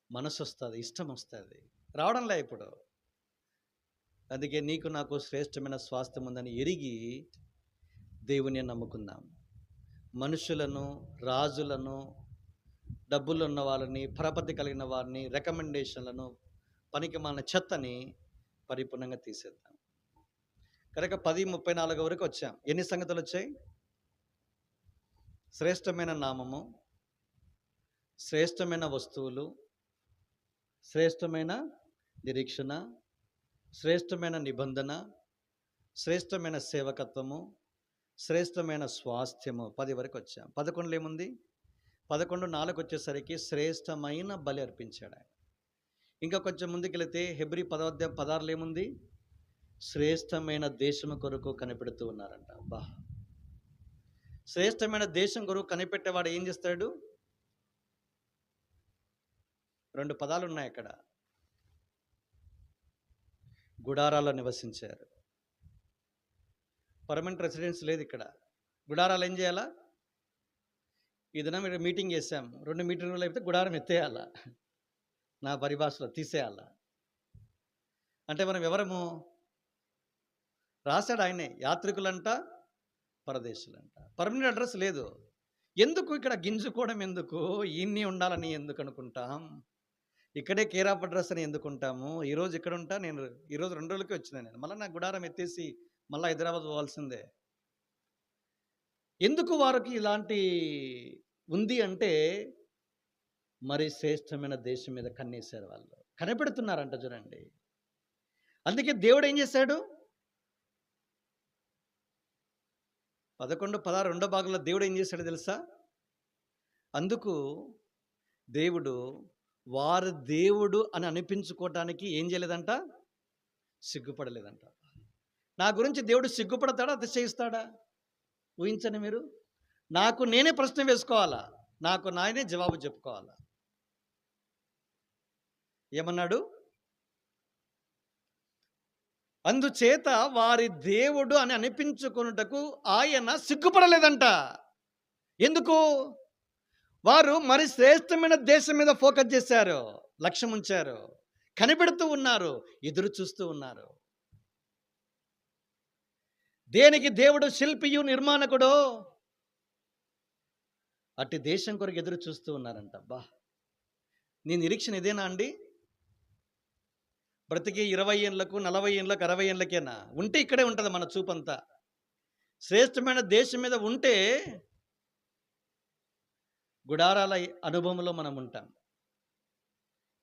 మనసు వస్తుంది, ఇష్టం వస్తుంది, రావడంలే ఇప్పుడు. అందుకే నీకు నాకు శ్రేష్టమైన స్వాస్థ్యం ఉందని ఎరిగి దేవుని నమ్ముకుందాం. మనుషులను, రాజులను, డబ్బులు ఉన్న వాళ్ళని, పరపతి కలిగిన వారిని, రికమెండేషన్లను, పనికి మాలిన చెత్తని పరిపూర్ణంగా తీసేద్దాం. కనుక 10:34 వరకు వచ్చాం. ఎన్ని సంగతులు వచ్చాయి? శ్రేష్టమైన నామము, శ్రేష్టమైన వస్తువులు, శ్రేష్టమైన నిరీక్షణ, శ్రేష్టమైన నిబంధన, శ్రేష్టమైన సేవకత్వము, శ్రేష్టమైన స్వాస్థ్యము. 10 వరకు వచ్చాం. 11 ఏముంది? 11:4 వచ్చేసరికి శ్రేష్టమైన బలి అర్పించాడు ఆయన. ఇంకా కొంచెం ముందుకెళితే హెబ్రీ 10:16 ఏముంది? శ్రేష్టమైన దేశము కొరకు కనిపెడుతూ ఉన్నారంట. శ్రేష్టమైన దేశం కొరకు కనిపెట్టేవాడు ఏం చేస్తాడు? 2 పదాలు ఉన్నాయి అక్కడ. గుడారాల్లో నివసించారు. పర్మనెంట్ రెసిడెన్స్ లేదు ఇక్కడ. గుడారాలు ఏం చేయాలా? ఈ దినం మీరు మీటింగ్ చేసాం, 2 మీటింగ్లు అయితే గుడారం ఎత్తేయాలా, నా పరిభాషలో తీసేయాలా. అంటే మనం ఎవరము? రాశాడు ఆయనే, యాత్రికులంట, పరదేశులంట. పర్మనెంట్ అడ్రస్ లేదు. ఎందుకు ఇక్కడ గింజుకోవడం? ఎందుకు ఇన్ని ఉండాలని ఎందుకు అనుకుంటాం? ఇక్కడే కేర్ ఆఫ్ అడ్రస్ అని ఎందుకు ఉంటాము? ఈరోజు ఇక్కడ ఉంటా, నేను ఈరోజు 2 రోజులకి వచ్చినా, నేను మళ్ళీ నా గుడారం ఎత్తేసి మళ్ళీ హైదరాబాద్ పోవాల్సిందే. ఎందుకు వారికి ఇలాంటి ఉంది అంటే, మరి శ్రేష్టమైన దేశం మీద కన్నేశారు వాళ్ళు, కనిపెడుతున్నారంట. చూడండి, అందుకే దేవుడు ఏం చేశాడు? 11:16 రెండో భాగంలో దేవుడు ఏం చేశాడు తెలుసా? అందుకు దేవుడు వారు దేవుడు అని అనిపించుకోవటానికి ఏం చేయలేదంట? సిగ్గుపడలేదంట. నా గురించి దేవుడు సిగ్గుపడతాడా? అతిశయిస్తాడా? ఊహించండి మీరు. నాకు నేనే ప్రశ్న వేసుకోవాలా, నాకు నాయనే జవాబు చెప్పుకోవాలా. ఏమన్నాడు? అందుచేత వారి దేవుడు అని అనిపించుకొనుటకు ఆయన సిగ్గుపడలేదంట. ఎందుకు? వారు మరి శ్రేష్టమైన దేశం మీద ఫోకస్ చేశారు, లక్ష్యం ఉంచారు, కనిపెడుతూ ఉన్నారు, ఎదురు చూస్తూ ఉన్నారు. దేనికి దేవుడు శిల్పియు నిర్మాణకుడు, అట్టి దేశం కొరకు ఎదురు చూస్తూ ఉన్నారంట. నీ నిరీక్షణ ఇదేనా అండి? బ్రతికి 20 ఏళ్ళకు 40 ఏళ్ళకు 60 ఏళ్ళకేనా ఉంటే ఇక్కడే ఉంటుంది మన చూపంతా. శ్రేష్టమైన దేశం మీద ఉంటే గుడారాల అనుభవంలో మనం ఉంటాం.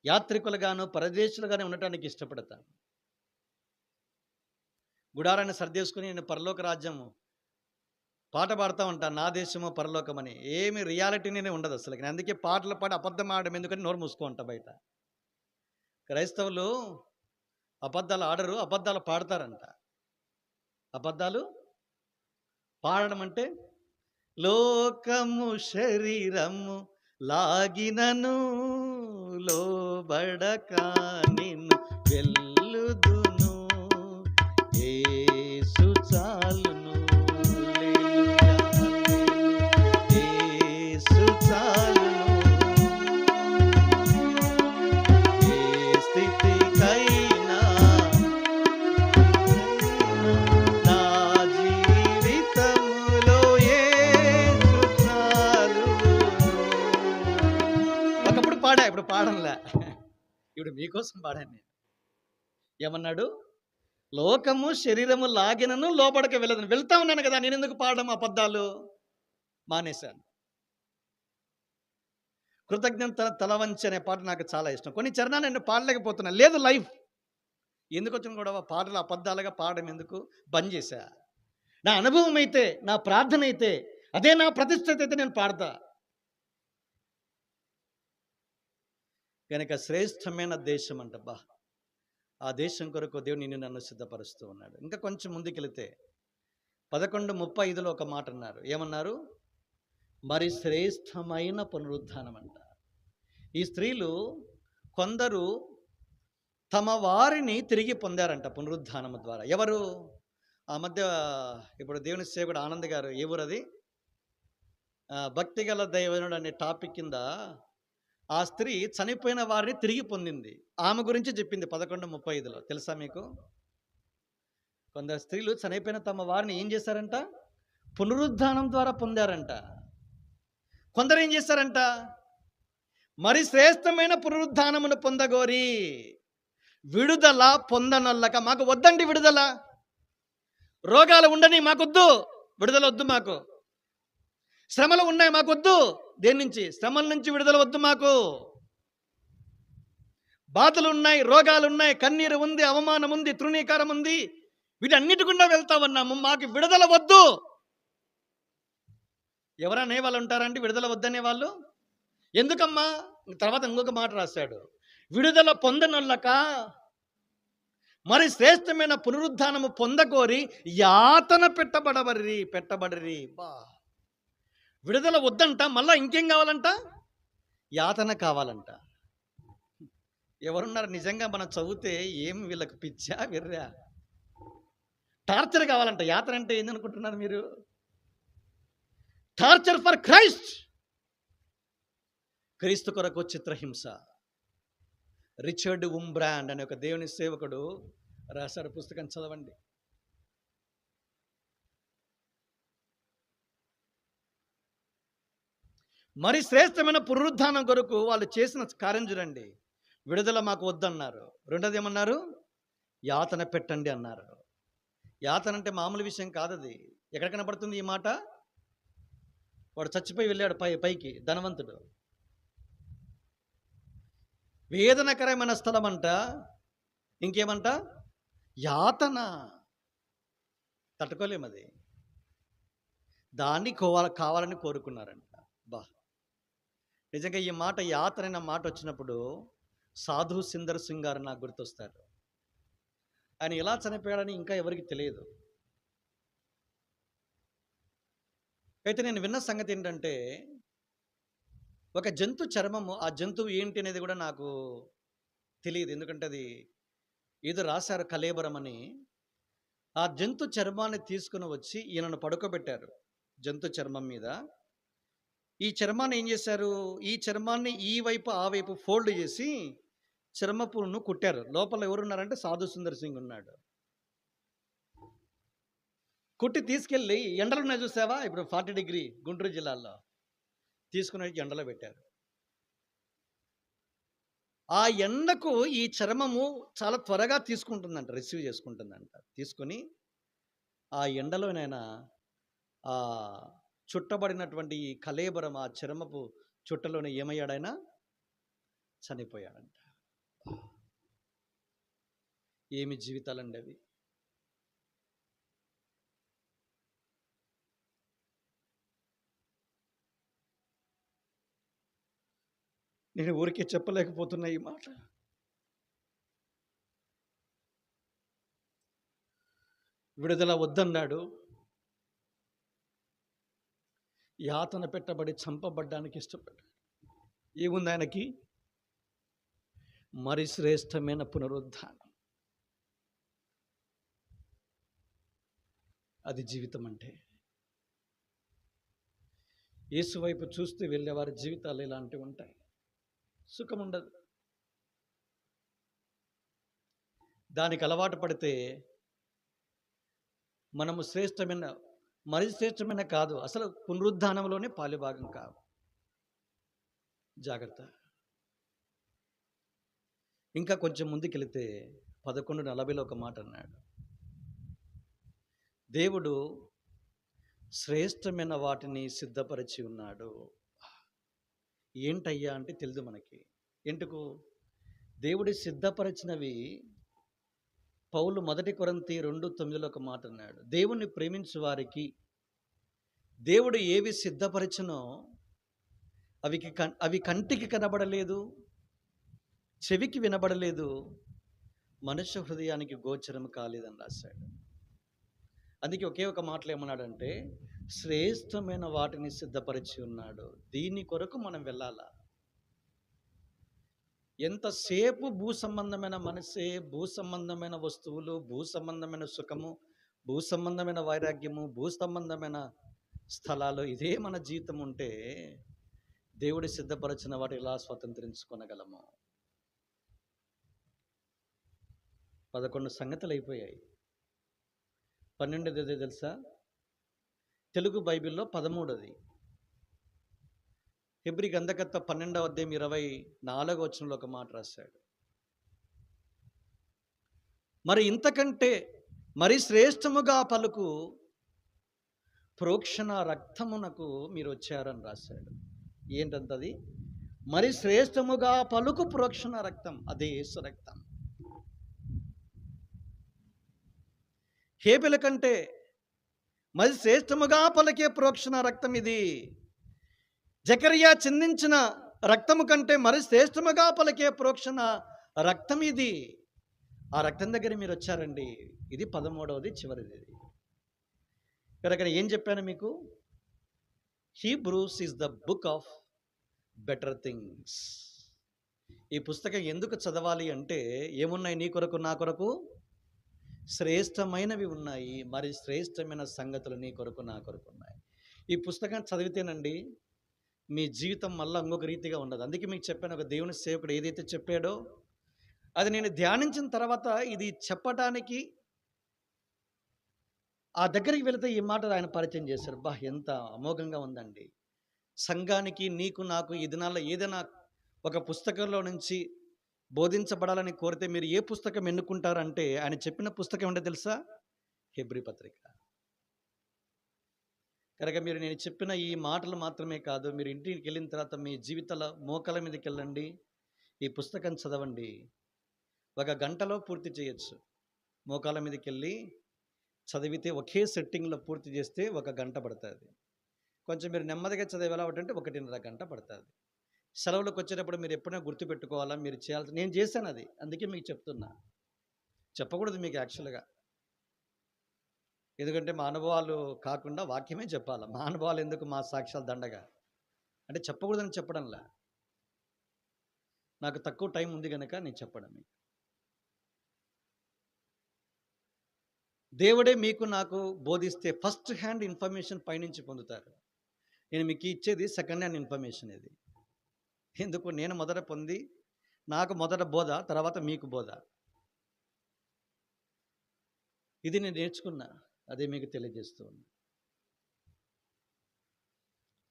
యాత్రికులుగాను పరదేశులుగానే ఉండటానికి ఇష్టపడతాం. గుడారాన్ని సర్దేసుకుని నేను పరలోక రాజ్యము పాట పాడుతూ ఉంటాను, నా దేశము పరలోకమని. ఏమి రియాలిటీనే ఉండదు అసలు. అందుకే పాటలు పాడి అబద్ధం ఆడడం ఎందుకని నోరు మూసుకోంట. బయట క్రైస్తవులు అబద్ధాలు ఆడరు, అబద్ధాలు పాడతారంట. అబద్ధాలు పాడడం అంటే లోకము శరీరము లాగినను లోబడక నిన్ను వెళ్ళుదును, యేసు చాలును, యేసు చాలును, ఏ స్థితికైనా నా జీవితములో యేసు చాలును. ఒకప్పుడు పాడా, ఇప్పుడు పాడంలే. ఇప్పుడు మీకోసం పాడాను నేను. ఏమన్నాడు? లోకము శరీరము లాగినను లోపలికి వెళ్ళదు. వెళ్తా ఉన్నాను కదా, నేను ఎందుకు పాడడం? అబద్ధాలు మానేశాను. కృతజ్ఞత తలవంచి అనే పాట నాకు చాలా ఇష్టం. కొన్ని చరణాలు నేను పాడలేకపోతున్నా. లేదు లైఫ్ ఎందుకు వచ్చిన గొడవ? పాటలు అబద్ధాలుగా పాడడం ఎందుకు? బంద్ చేశా. నా అనుభవం అయితే, నా ప్రార్థన అయితే, అదే నా ప్రతిష్టత అయితే నేను పాడతా. కనుక శ్రేష్టమైన దేశం అంట. ఆ దేశం కొరకు దేవుడు నిన్ను నన్ను సిద్ధపరుస్తూ ఉన్నాడు. ఇంకా కొంచెం ముందుకెళితే 11:35లో ఒక మాట అన్నారు. ఏమన్నారు? మరి శ్రేష్టమైన పునరుద్ధానం అంట. ఈ స్త్రీలు కొందరు తమ వారిని తిరిగి పొందారంట పునరుద్ధానం ద్వారా. ఎవరు? ఆ మధ్య ఇప్పుడు దేవుని సేవకుడు ఆనంద్ గారు, ఏ ఊరది, భక్తిగల దైవజనుడు అనే టాపిక్ కింద ఆ స్త్రీ చనిపోయిన వారిని తిరిగి పొందింది. ఆమె గురించి చెప్పింది 11:35లో. తెలుసా మీకు? కొందరు స్త్రీలు చనిపోయిన తమ వారిని ఏం చేశారంట? పునరుద్ధానం ద్వారా పొందారంట. కొందరు ఏం చేశారంట? మరి శ్రేష్టమైన పునరుద్ధానమును పొందగోరి విడుదల పొందనొల్లక. మాకు వద్దండి విడుదల, రోగాలు ఉండని మాకొద్దు, విడుదల వద్దు మాకు. శ్రమలు ఉన్నాయి మాకొద్దు. దేని నుంచి? శ్రమల నుంచి విడుదల వద్దు మాకు. బాధలు ఉన్నాయి, రోగాలు ఉన్నాయి, కన్నీరు ఉంది, అవమానం ఉంది, తృణీకారం ఉంది, వీటన్నిటి గుండా వెళ్తా ఉన్నాము, మాకు విడుదల వద్దు. ఎవరనే వాళ్ళు ఉంటారండి విడుదల వద్దనే వాళ్ళు? ఎందుకమ్మా? తర్వాత ఇంకొక మాట రాశాడు, విడుదల పొందనొల్లక మరి శ్రేష్టమైన పునరుద్ధానము పొందకోరి యాతన పెట్టబడరి. విడుదల వద్దంట, మళ్ళా ఇంకేం కావాలంట? యాతన కావాలంట. ఎవరున్నారు? నిజంగా మనం చదివితే ఏం వీళ్ళకి పిచ్చా విర్రా? టార్చర్ కావాలంట. యాతన అంటే ఏందనుకుంటున్నారు మీరు? Torture for Christ. క్రీస్తు కొరకు చిత్రహింస. రిచర్డ్ ఉమ్బ్రాండ్ అనే ఒక దేవుని సేవకుడు రాశాడు పుస్తకం, చదవండి. మరి శ్రేష్టమైన పునరుద్ధానం కొరకు వాళ్ళు చేసిన కార్యం చూడండి. విడుదల మాకు వద్దన్నారు. రెండోది ఏమన్నారు? యాతన పెట్టండి అన్నారు. యాతన అంటే మామూలు విషయం కాదు. అది ఎక్కడ కనపడుతుంది ఈ మాట? వాడు చచ్చిపోయి వెళ్ళాడు పైకి, ధనవంతుడు. వేదనకరమైన స్థలం అంట. ఇంకేమంట? యాతన. తట్టుకోలేము అది. దాన్ని కావాలని కోరుకున్నారంట. నిజంగా ఈ మాట యాతన అనే మాట వచ్చినప్పుడు సాధు సిందర్ సింగ్ గారు నాకు గుర్తొస్తారు. ఆయన ఎలా చనిపోయాడని ఇంకా ఎవరికి తెలియదు. అయితే నేను విన్న సంగతి ఏంటంటే, ఒక జంతు చర్మము, ఆ జంతువు ఏంటి అనేది కూడా నాకు తెలియదు. ఎందుకంటే అది ఏదో రాశారు కళేబరం అని. ఆ జంతు చర్మాన్ని తీసుకుని వచ్చి ఈయనను పడుకోబెట్టారు జంతు చర్మం మీద. ఈ చర్మాన్ని ఏం చేశారు? ఈ చర్మాన్ని ఈ వైపు, ఆ వైపు ఫోల్డ్ చేసి చర్మపును కుట్టారు. లోపల ఎవరున్నారంటే సాధు సుందర్ సింగ్ ఉన్నాడు. కుట్టి తీసుకెళ్ళి ఎండలున్నాయి చూసావా? ఇప్పుడు 40 డిగ్రీ గుంటూరు జిల్లాలో. తీసుకుని ఎండలో పెట్టారు. ఆ ఎండకు ఈ చర్మము చాలా త్వరగా తీసుకుంటుందంట, రిసీవ్ చేసుకుంటుందంట. తీసుకొని ఆ ఎండలోనైనా ఆ చుట్టబడినటువంటి ఈ కళేబరం ఆ చర్మపు చుట్టలోనే ఏమయ్యాడైనా చనిపోయాడంట. ఏమి జీవితాలండి అవి! నేను ఊరికే చెప్పలేకపోతున్నా ఈ మాట. విడుదల వద్దన్నాడు. యాతన పెట్టబడి చంపబడ్డానికి ఇష్టపడ్డాడు. ఏముంది ఆయనకి? మరి శ్రేష్టమైన పునరుద్ధానం. అది జీవితం అంటే. యేసు వైపు చూస్తూ వెళ్ళే వారి జీవితాలు ఇలాంటివి ఉంటాయి. సుఖం ఉండదు. దానికి అలవాటు పడితే మనము మరి శ్రేష్టమైన కాదు, అసలు పునరుద్ధానంలోనే పాలుభాగం కావు. జాగ్రత్త. ఇంకా కొంచెం ముందుకెళితే 11:40లో ఒక మాట అన్నాడు. దేవుడు శ్రేష్టమైన వాటిని సిద్ధపరిచి ఉన్నాడు. ఏంటయ్యా అంటే తెలియదు మనకి. ఎందుకు? దేవుడి సిద్ధపరిచినవి పౌలు 1 కొరింథీ 2:9లో ఒక మాట అన్నాడు. దేవుణ్ణి ప్రేమించు వారికి దేవుడు ఏవి సిద్ధపరిచినో అవి కంటికి కనబడలేదు, చెవికి వినబడలేదు, మనుష్య హృదయానికి గోచరం కాలేదని రాశాడు. అందుకే ఒకే ఒక మాటలో ఏమన్నాడంటే, శ్రేష్టమైన వాటిని సిద్ధపరిచి ఉన్నాడు. దీని కొరకు మనం వెళ్ళాలా? ఎంతసేపు భూ సంబంధమైన మనసే, భూ సంబంధమైన వస్తువులు, భూ సంబంధమైన సుఖము, భూ సంబంధమైన వైరాగ్యము, భూ సంబంధమైన స్థలాలు, ఇదే మన జీవితం ఉంటే దేవుడి సిద్ధపరిచిన వాటి ఎలా స్వతంత్రించుకొనగలము? 11 సంగతులు అయిపోయాయి. 12ది తెలుసా? తెలుగు బైబిల్లో 13ది. హెబ్రీ గ్రంథకర్త 12వ అధ్యాయం 24వ వచనంలో ఒక మాట రాశాడు. మరి ఇంతకంటే మరి శ్రేష్టముగా పలుకు ప్రోక్షణ రక్తమునకు మీరు వచ్చారని రాశాడు. ఏంటంతది? మరి శ్రేష్టముగా పలుకు ప్రోక్షణ రక్తం, అదే యేసు రక్తం. హేబెల కంటే మరి శ్రేష్టముగా పలికే ప్రోక్షణ రక్తం ఇది. జకరియా చిందించిన రక్తము కంటే మరి శ్రేష్టముగా పలికే ప్రోక్షణ రక్తం ఇది. ఆ రక్తం దగ్గర మీరు వచ్చారండి. ఇది 13వది, చివరిది. ఇక్కడ ఏం చెప్పాను మీకు? Hebrews is the book of better things. ఈ పుస్తకం ఎందుకు చదవాలి అంటే, ఏమున్నాయి నీ కొరకు నా కొరకు? శ్రేష్టమైనవి ఉన్నాయి. మరి శ్రేష్టమైన సంగతులు నీ కొరకు నా కొరకు ఉన్నాయి. ఈ పుస్తకం చదివితేనండి మీ జీవితం మళ్ళీ ఇంకొక రీతిగా ఉండదు. అందుకే మీకు చెప్పాను, ఒక దేవుని సేవకుడు ఏదైతే చెప్పాడో అది నేను ధ్యానించిన తర్వాత ఇది చెప్పటానికి ఆ దగ్గరికి వెళితే ఈ మాట ఆయన పరిచయం చేశారు. ఎంత అమోఘంగా ఉందండి. సంఘానికి, నీకు, నాకు ఈ దినాల్లో ఏదైనా ఒక పుస్తకంలో నుంచి బోధించబడాలని కోరితే మీరు ఏ పుస్తకం ఎన్నుకుంటారంటే, ఆయన చెప్పిన పుస్తకం ఏంటో తెలుసా? హెబ్రీ పత్రిక. కనుక మీరు నేను చెప్పిన ఈ మాటలు మాత్రమే కాదు, మీరు ఇంటికి వెళ్ళిన తర్వాత మీ జీవితాల మోకాల మీదకి వెళ్ళండి, ఈ పుస్తకం చదవండి. 1 గంటలో పూర్తి చేయొచ్చు. మోకాల మీదకి వెళ్ళి చదివితే ఒకే సెట్టింగ్లో పూర్తి చేస్తే 1 గంట పడుతుంది. కొంచెం మీరు నెమ్మదిగా చదివే అంటే 1.5 గంట పడుతుంది. సెలవులకు వచ్చేటప్పుడు మీరు ఎప్పుడైనా గుర్తుపెట్టుకోవాలా, మీరు చేయాల్సి. నేను చేశాను అది, అందుకే మీకు చెప్తున్నా. చెప్పకూడదు మీకు యాక్చువల్గా, ఎందుకంటే మా అనుభవాలు కాకుండా వాక్యమే చెప్పాలి. మా అనుభవాలు ఎందుకు, మా సాక్ష్యాలు దండగా అంటే చెప్పకూడదని చెప్పడంలా, నాకు తక్కువ టైం ఉంది కనుక నేను చెప్పడం. దేవుడే మీకు నాకు బోధిస్తే ఫస్ట్ హ్యాండ్ ఇన్ఫర్మేషన్ పైనుంచి పొందుతారు. నేను మీకు ఇచ్చేది సెకండ్ హ్యాండ్ ఇన్ఫర్మేషన్ ఇది. ఎందుకు? నేను మొదట పొంది నాకు మొదట బోధ, తర్వాత మీకు బోధ. ఇది నేను నేర్చుకున్నా, అదే మీకు తెలియజేస్తూ ఉన్నా.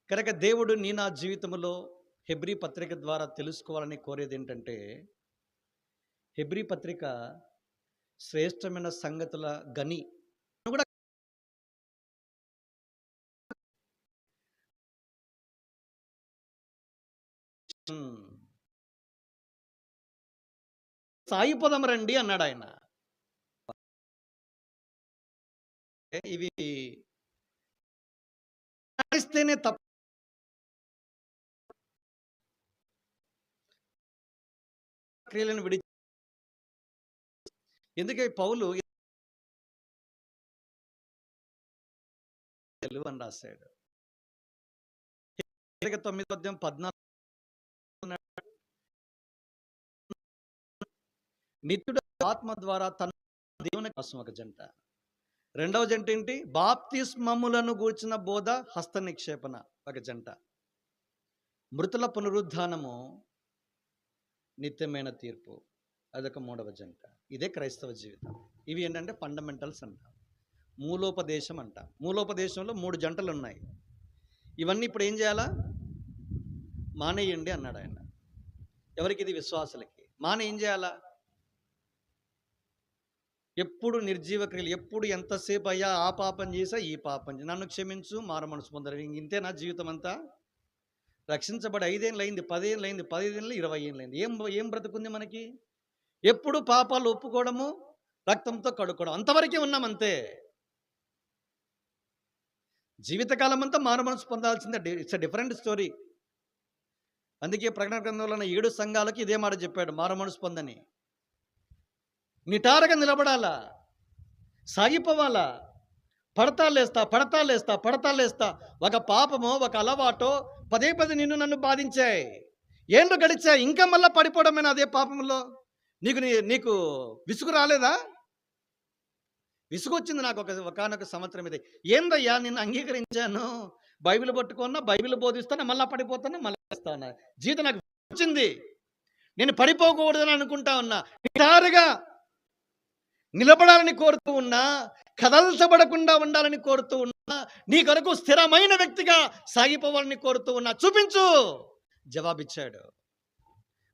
కనుక దేవుడు నా జీవితంలో హెబ్రీ పత్రిక ద్వారా తెలుసుకోవాలని కోరేది ఏంటంటే, హెబ్రీ పత్రిక శ్రేష్టమైన సంగతుల గని కూడా సాగిపోదాం రండి అన్నాడు ఆయన. ఇవి పాటిస్తేనే తప్ప క్రియలను విడి. ఎందుకే పౌలు అని రాశాడు. 9:14 నిత్యుడు ఆత్మ ద్వారా తన దేవుని కోసం ఒక జంట. రెండవ జంట ఏంటి? బాప్తిస్మములను గూర్చిన బోధ, హస్త నిక్షేపణ ఒక జంట. మృతుల పునరుద్ధానము, నిత్యమైన తీర్పు అదొక మూడవ జంట. ఇదే క్రైస్తవ జీవితం. ఇవి ఏంటంటే ఫండమెంటల్స్ అంటాం, మూలోపదేశం అంటాం. మూలోపదేశంలో 3 జంటలు ఉన్నాయి. ఇవన్నీ ఇప్పుడు ఏం చేయాలా? మానేయండి అన్నాడు ఆయన. ఎవరికి? ఇది విశ్వాసులకి. ఏం చేయాలా? ఎప్పుడు నిర్జీవ క్రియలు, ఎప్పుడు ఎంతసేపు అయ్యా ఆ పాపం చేసా, ఈ పాపం చేసా, నన్ను క్షమించు, మారు మనసు పొందరు. ఇంతే నా జీవితం అంతా. రక్షించబడి 5 ఏళ్ళు అయింది, 10 ఏళ్ళు అయింది, 15 ఏళ్ళు 20 ఏళ్ళు అయింది. ఏం బ్రతుకుంది మనకి? ఎప్పుడు పాపాలు ఒప్పుకోవడము, రక్తంతో కడుక్కోవడం, అంతవరకే ఉన్నాం అంతే. జీవితకాలం అంతా మారు మనసు పొందాల్సిందే. It's a different story. అందుకే ప్రకటన గ్రంథంలో ఉన్న 7 సంఘాలకి ఇదే మాట చెప్పాడు, మారు మనసు పొందని. నిటారుగా నిలబడాలా, సాగిపోవాలా. పడతా లేస్తా. ఒక పాపమో, ఒక అలవాటో పదే నిన్ను నన్ను బాధించాయి, ఏండ్లు గడిచాయి, ఇంకా మళ్ళీ పడిపోవడమేనా అదే పాపంలో? నీకు విసుగు రాలేదా? విసుగు వచ్చింది నాకు ఒకనొక సంవత్సరం. ఇది ఏందయ్యా, నిన్ను అంగీకరించాను, బైబిల్ పట్టుకున్నా, బైబిల్ బోధిస్తాను, మళ్ళీ పడిపోతాను, మళ్ళీ వస్తాను. జీవితం నాకు వచ్చింది, నేను పడిపోకూడదని అనుకుంటా ఉన్నా. నిటారుగా నిలబడాలని కోరుతూ ఉన్నా, కదల్చబడకుండా ఉండాలని కోరుతూ ఉన్నా, నీ కొరకు స్థిరమైన వ్యక్తిగా సాగిపోవాలని కోరుతూ ఉన్నా. చూపించు. జవాబిచ్చాడు.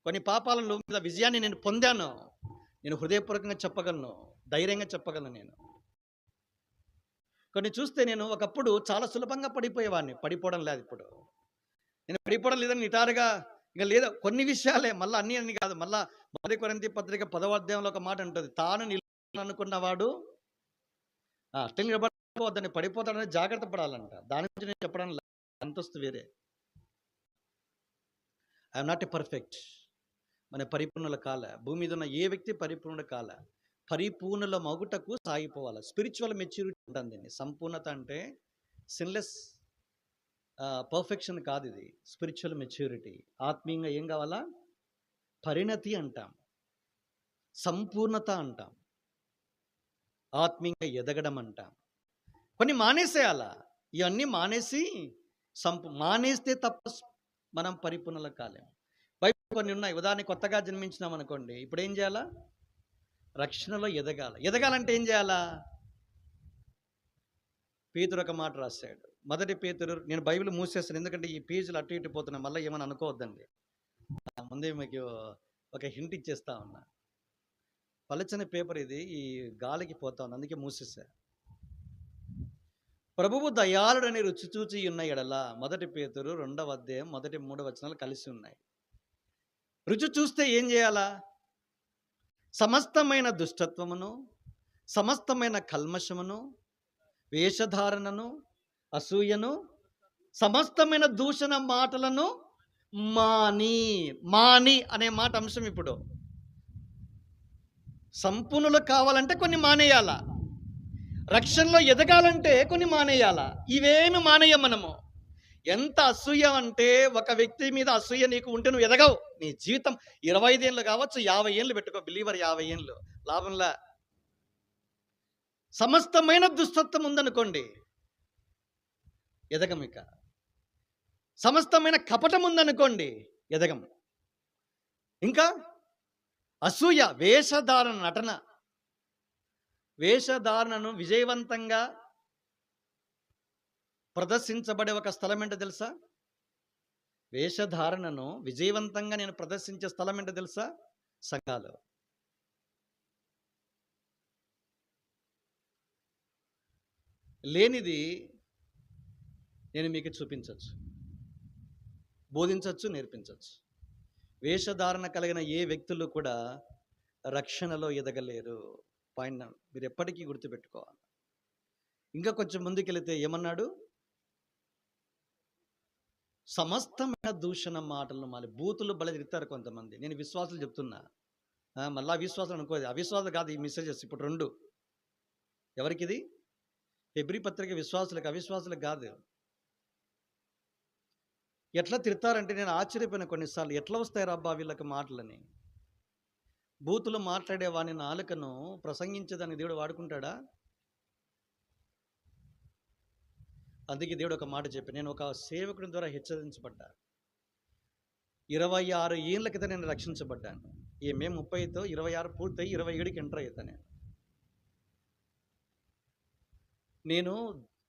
కొన్ని పాపాల మీద విజయాన్ని నేను పొందాను. నేను హృదయపూర్వకంగా చెప్పగలను, ధైర్యంగా చెప్పగలను. నేను కొన్ని చూస్తే నేను ఒకప్పుడు చాలా సులభంగా పడిపోయేవాడిని. పడిపోవడం లేదు ఇప్పుడు. నేను పడిపోవడం లేదని నిటారుగా ఇంకా లేదా, కొన్ని విషయాలే, మళ్ళీ అన్ని కాదు. మళ్ళా 1 కొరింథీ పత్రిక 10వ అధ్యాయంలో ఒక మాట ఉంటుంది, తాను అనుకున్నవాడు అట్లా నిలబడిపోద్దని, పడిపోతాడని జాగ్రత్త పడాలంట. దాని గురించి నేను చెప్పడం లేదు, అంతస్తు వేరే. I'm not a perfect. మన పరిపూర్ణుల కాల, భూమి మీద ఉన్న ఏ వ్యక్తి పరిపూర్ణుల కాల. పరిపూర్ణుల మగుటకు సాగిపోవాలి. స్పిరిచువల్ మెచ్యూరిటీ ఉంటుంది దీన్ని. సంపూర్ణత అంటే సిన్లెస్ పర్ఫెక్షన్ కాదు, ఇది స్పిరిచువల్ మెచ్యూరిటీ. ఆత్మీయంగా ఏం కావాలా? పరిణతి అంటాం, సంపూర్ణత అంటాం, ఆత్మీయంగా ఎదగడం అంటాం. కొన్ని మానేసేయాలా. ఇవన్నీ మానేస్తే తప్ప మనం పరిపూర్ణల కాలేం. బైబిల్ కొన్ని ఉన్నాయి. ఉదాహరణ, కొత్తగా జన్మించినాం అనుకోండి, ఇప్పుడు ఏం చేయాలా? రక్షణలో ఎదగాలంటే ఏం చేయాలా? పేతురు ఒక మాట రాశాడు. 1 పేతురు, నేను బైబిల్ మూసేస్తాను ఎందుకంటే ఈ పేజీలు అటు ఇటు పోతున్నా, మళ్ళీ ఏమని అనుకోవద్దండి. ముందే మీకు ఒక హింట్ ఇచ్చేస్తా ఉన్నా. పలచని పేపర్ ఇది, ఈ గాలికి పోతా ఉంది, అందుకే మూసేసా. ప్రభువు దయాళుడని రుచి చూచి ఉన్న ఎడల, 1 పేతురు 2వ అధ్యాయం 1, 3 వచనాలు కలిసి ఉన్నాయి. రుచి చూస్తే ఏం చేయాలా? సమస్తమైన దుష్టత్వమును, సమస్తమైన కల్మషమును, వేషధారణను, అసూయను, సమస్తమైన దూషణ మాటలను మాని అనే మాట అంశం. ఇప్పుడు సంపూర్ణులు కావాలంటే కొన్ని మానేయాలా, రక్షణలో ఎదగాలంటే కొన్ని మానేయాలా. ఇవేమి మానేయం మనము. ఎంత అసూయ అంటే, ఒక వ్యక్తి మీద అసూయ నీకు ఉంటే నువ్వు ఎదగవు. నీ జీవితం 25 ఏళ్ళు కావచ్చు, 50 ఏళ్ళు పెట్టుకో, బిలీవర్ 50 ఏళ్ళు లాభంలా. సమస్తమైన దుస్తత్వం ఉందనుకోండి, ఎదగం. ఇక సమస్తమైన కపటం ఉందనుకోండి, ఎదగం. ఇంకా అసూయ, వేషధారణ, నటన. వేషధారణను విజయవంతంగా ప్రదర్శించబడే ఒక స్థలం ఏంటో తెలుసా? వేషధారణను విజయవంతంగా నేను ప్రదర్శించే స్థలం ఏంటో తెలుసా? సంఘాలు. లేనిది నేను మీకు చూపించవచ్చు, బోధించవచ్చు, నేర్పించవచ్చు. వేషధారణ కలిగిన ఏ వ్యక్తులు కూడా రక్షణలో ఎదగలేరు. పాయింట్ మీరు ఎప్పటికీ గుర్తుపెట్టుకోవాలి. ఇంకా కొంచెం ముందుకెళితే ఏమన్నాడు? సమస్తమైన దూషణ మాటలను మాలి బూతులు బలి తిడతారు కొంతమంది. నేను విశ్వాసులు చెప్తున్నా, మళ్ళీ అవిశ్వాసాలు అనుకోదు. అవిశ్వాసాలు కాదు ఈ మెసేజెస్. ఇప్పుడు రెండు ఎవరికి? ఇది హెబ్రీ పత్రిక విశ్వాసులకు, అవిశ్వాసులకు కాదు. ఎట్లా తిడతారంటే నేను ఆశ్చర్యపోయిన కొన్నిసార్లు. ఎట్లా వస్తాయి రబ్బా వీళ్ళకి మాటలని? బూతులు మాట్లాడే వాని నాలుకను ప్రసంగించేదానికి దేవుడు వాడుకుంటాడా? అందుకే దేవుడు ఒక మాట చెప్పి, నేను ఒక సేవకుడి ద్వారా హెచ్చరించబడ్డా. 26 ఏళ్ళ క్రితం నేను రక్షించబడ్డాను. ఈ మే 30తో 26 పూర్తయి 27కి ఎంటర్ అవుతాను. నేను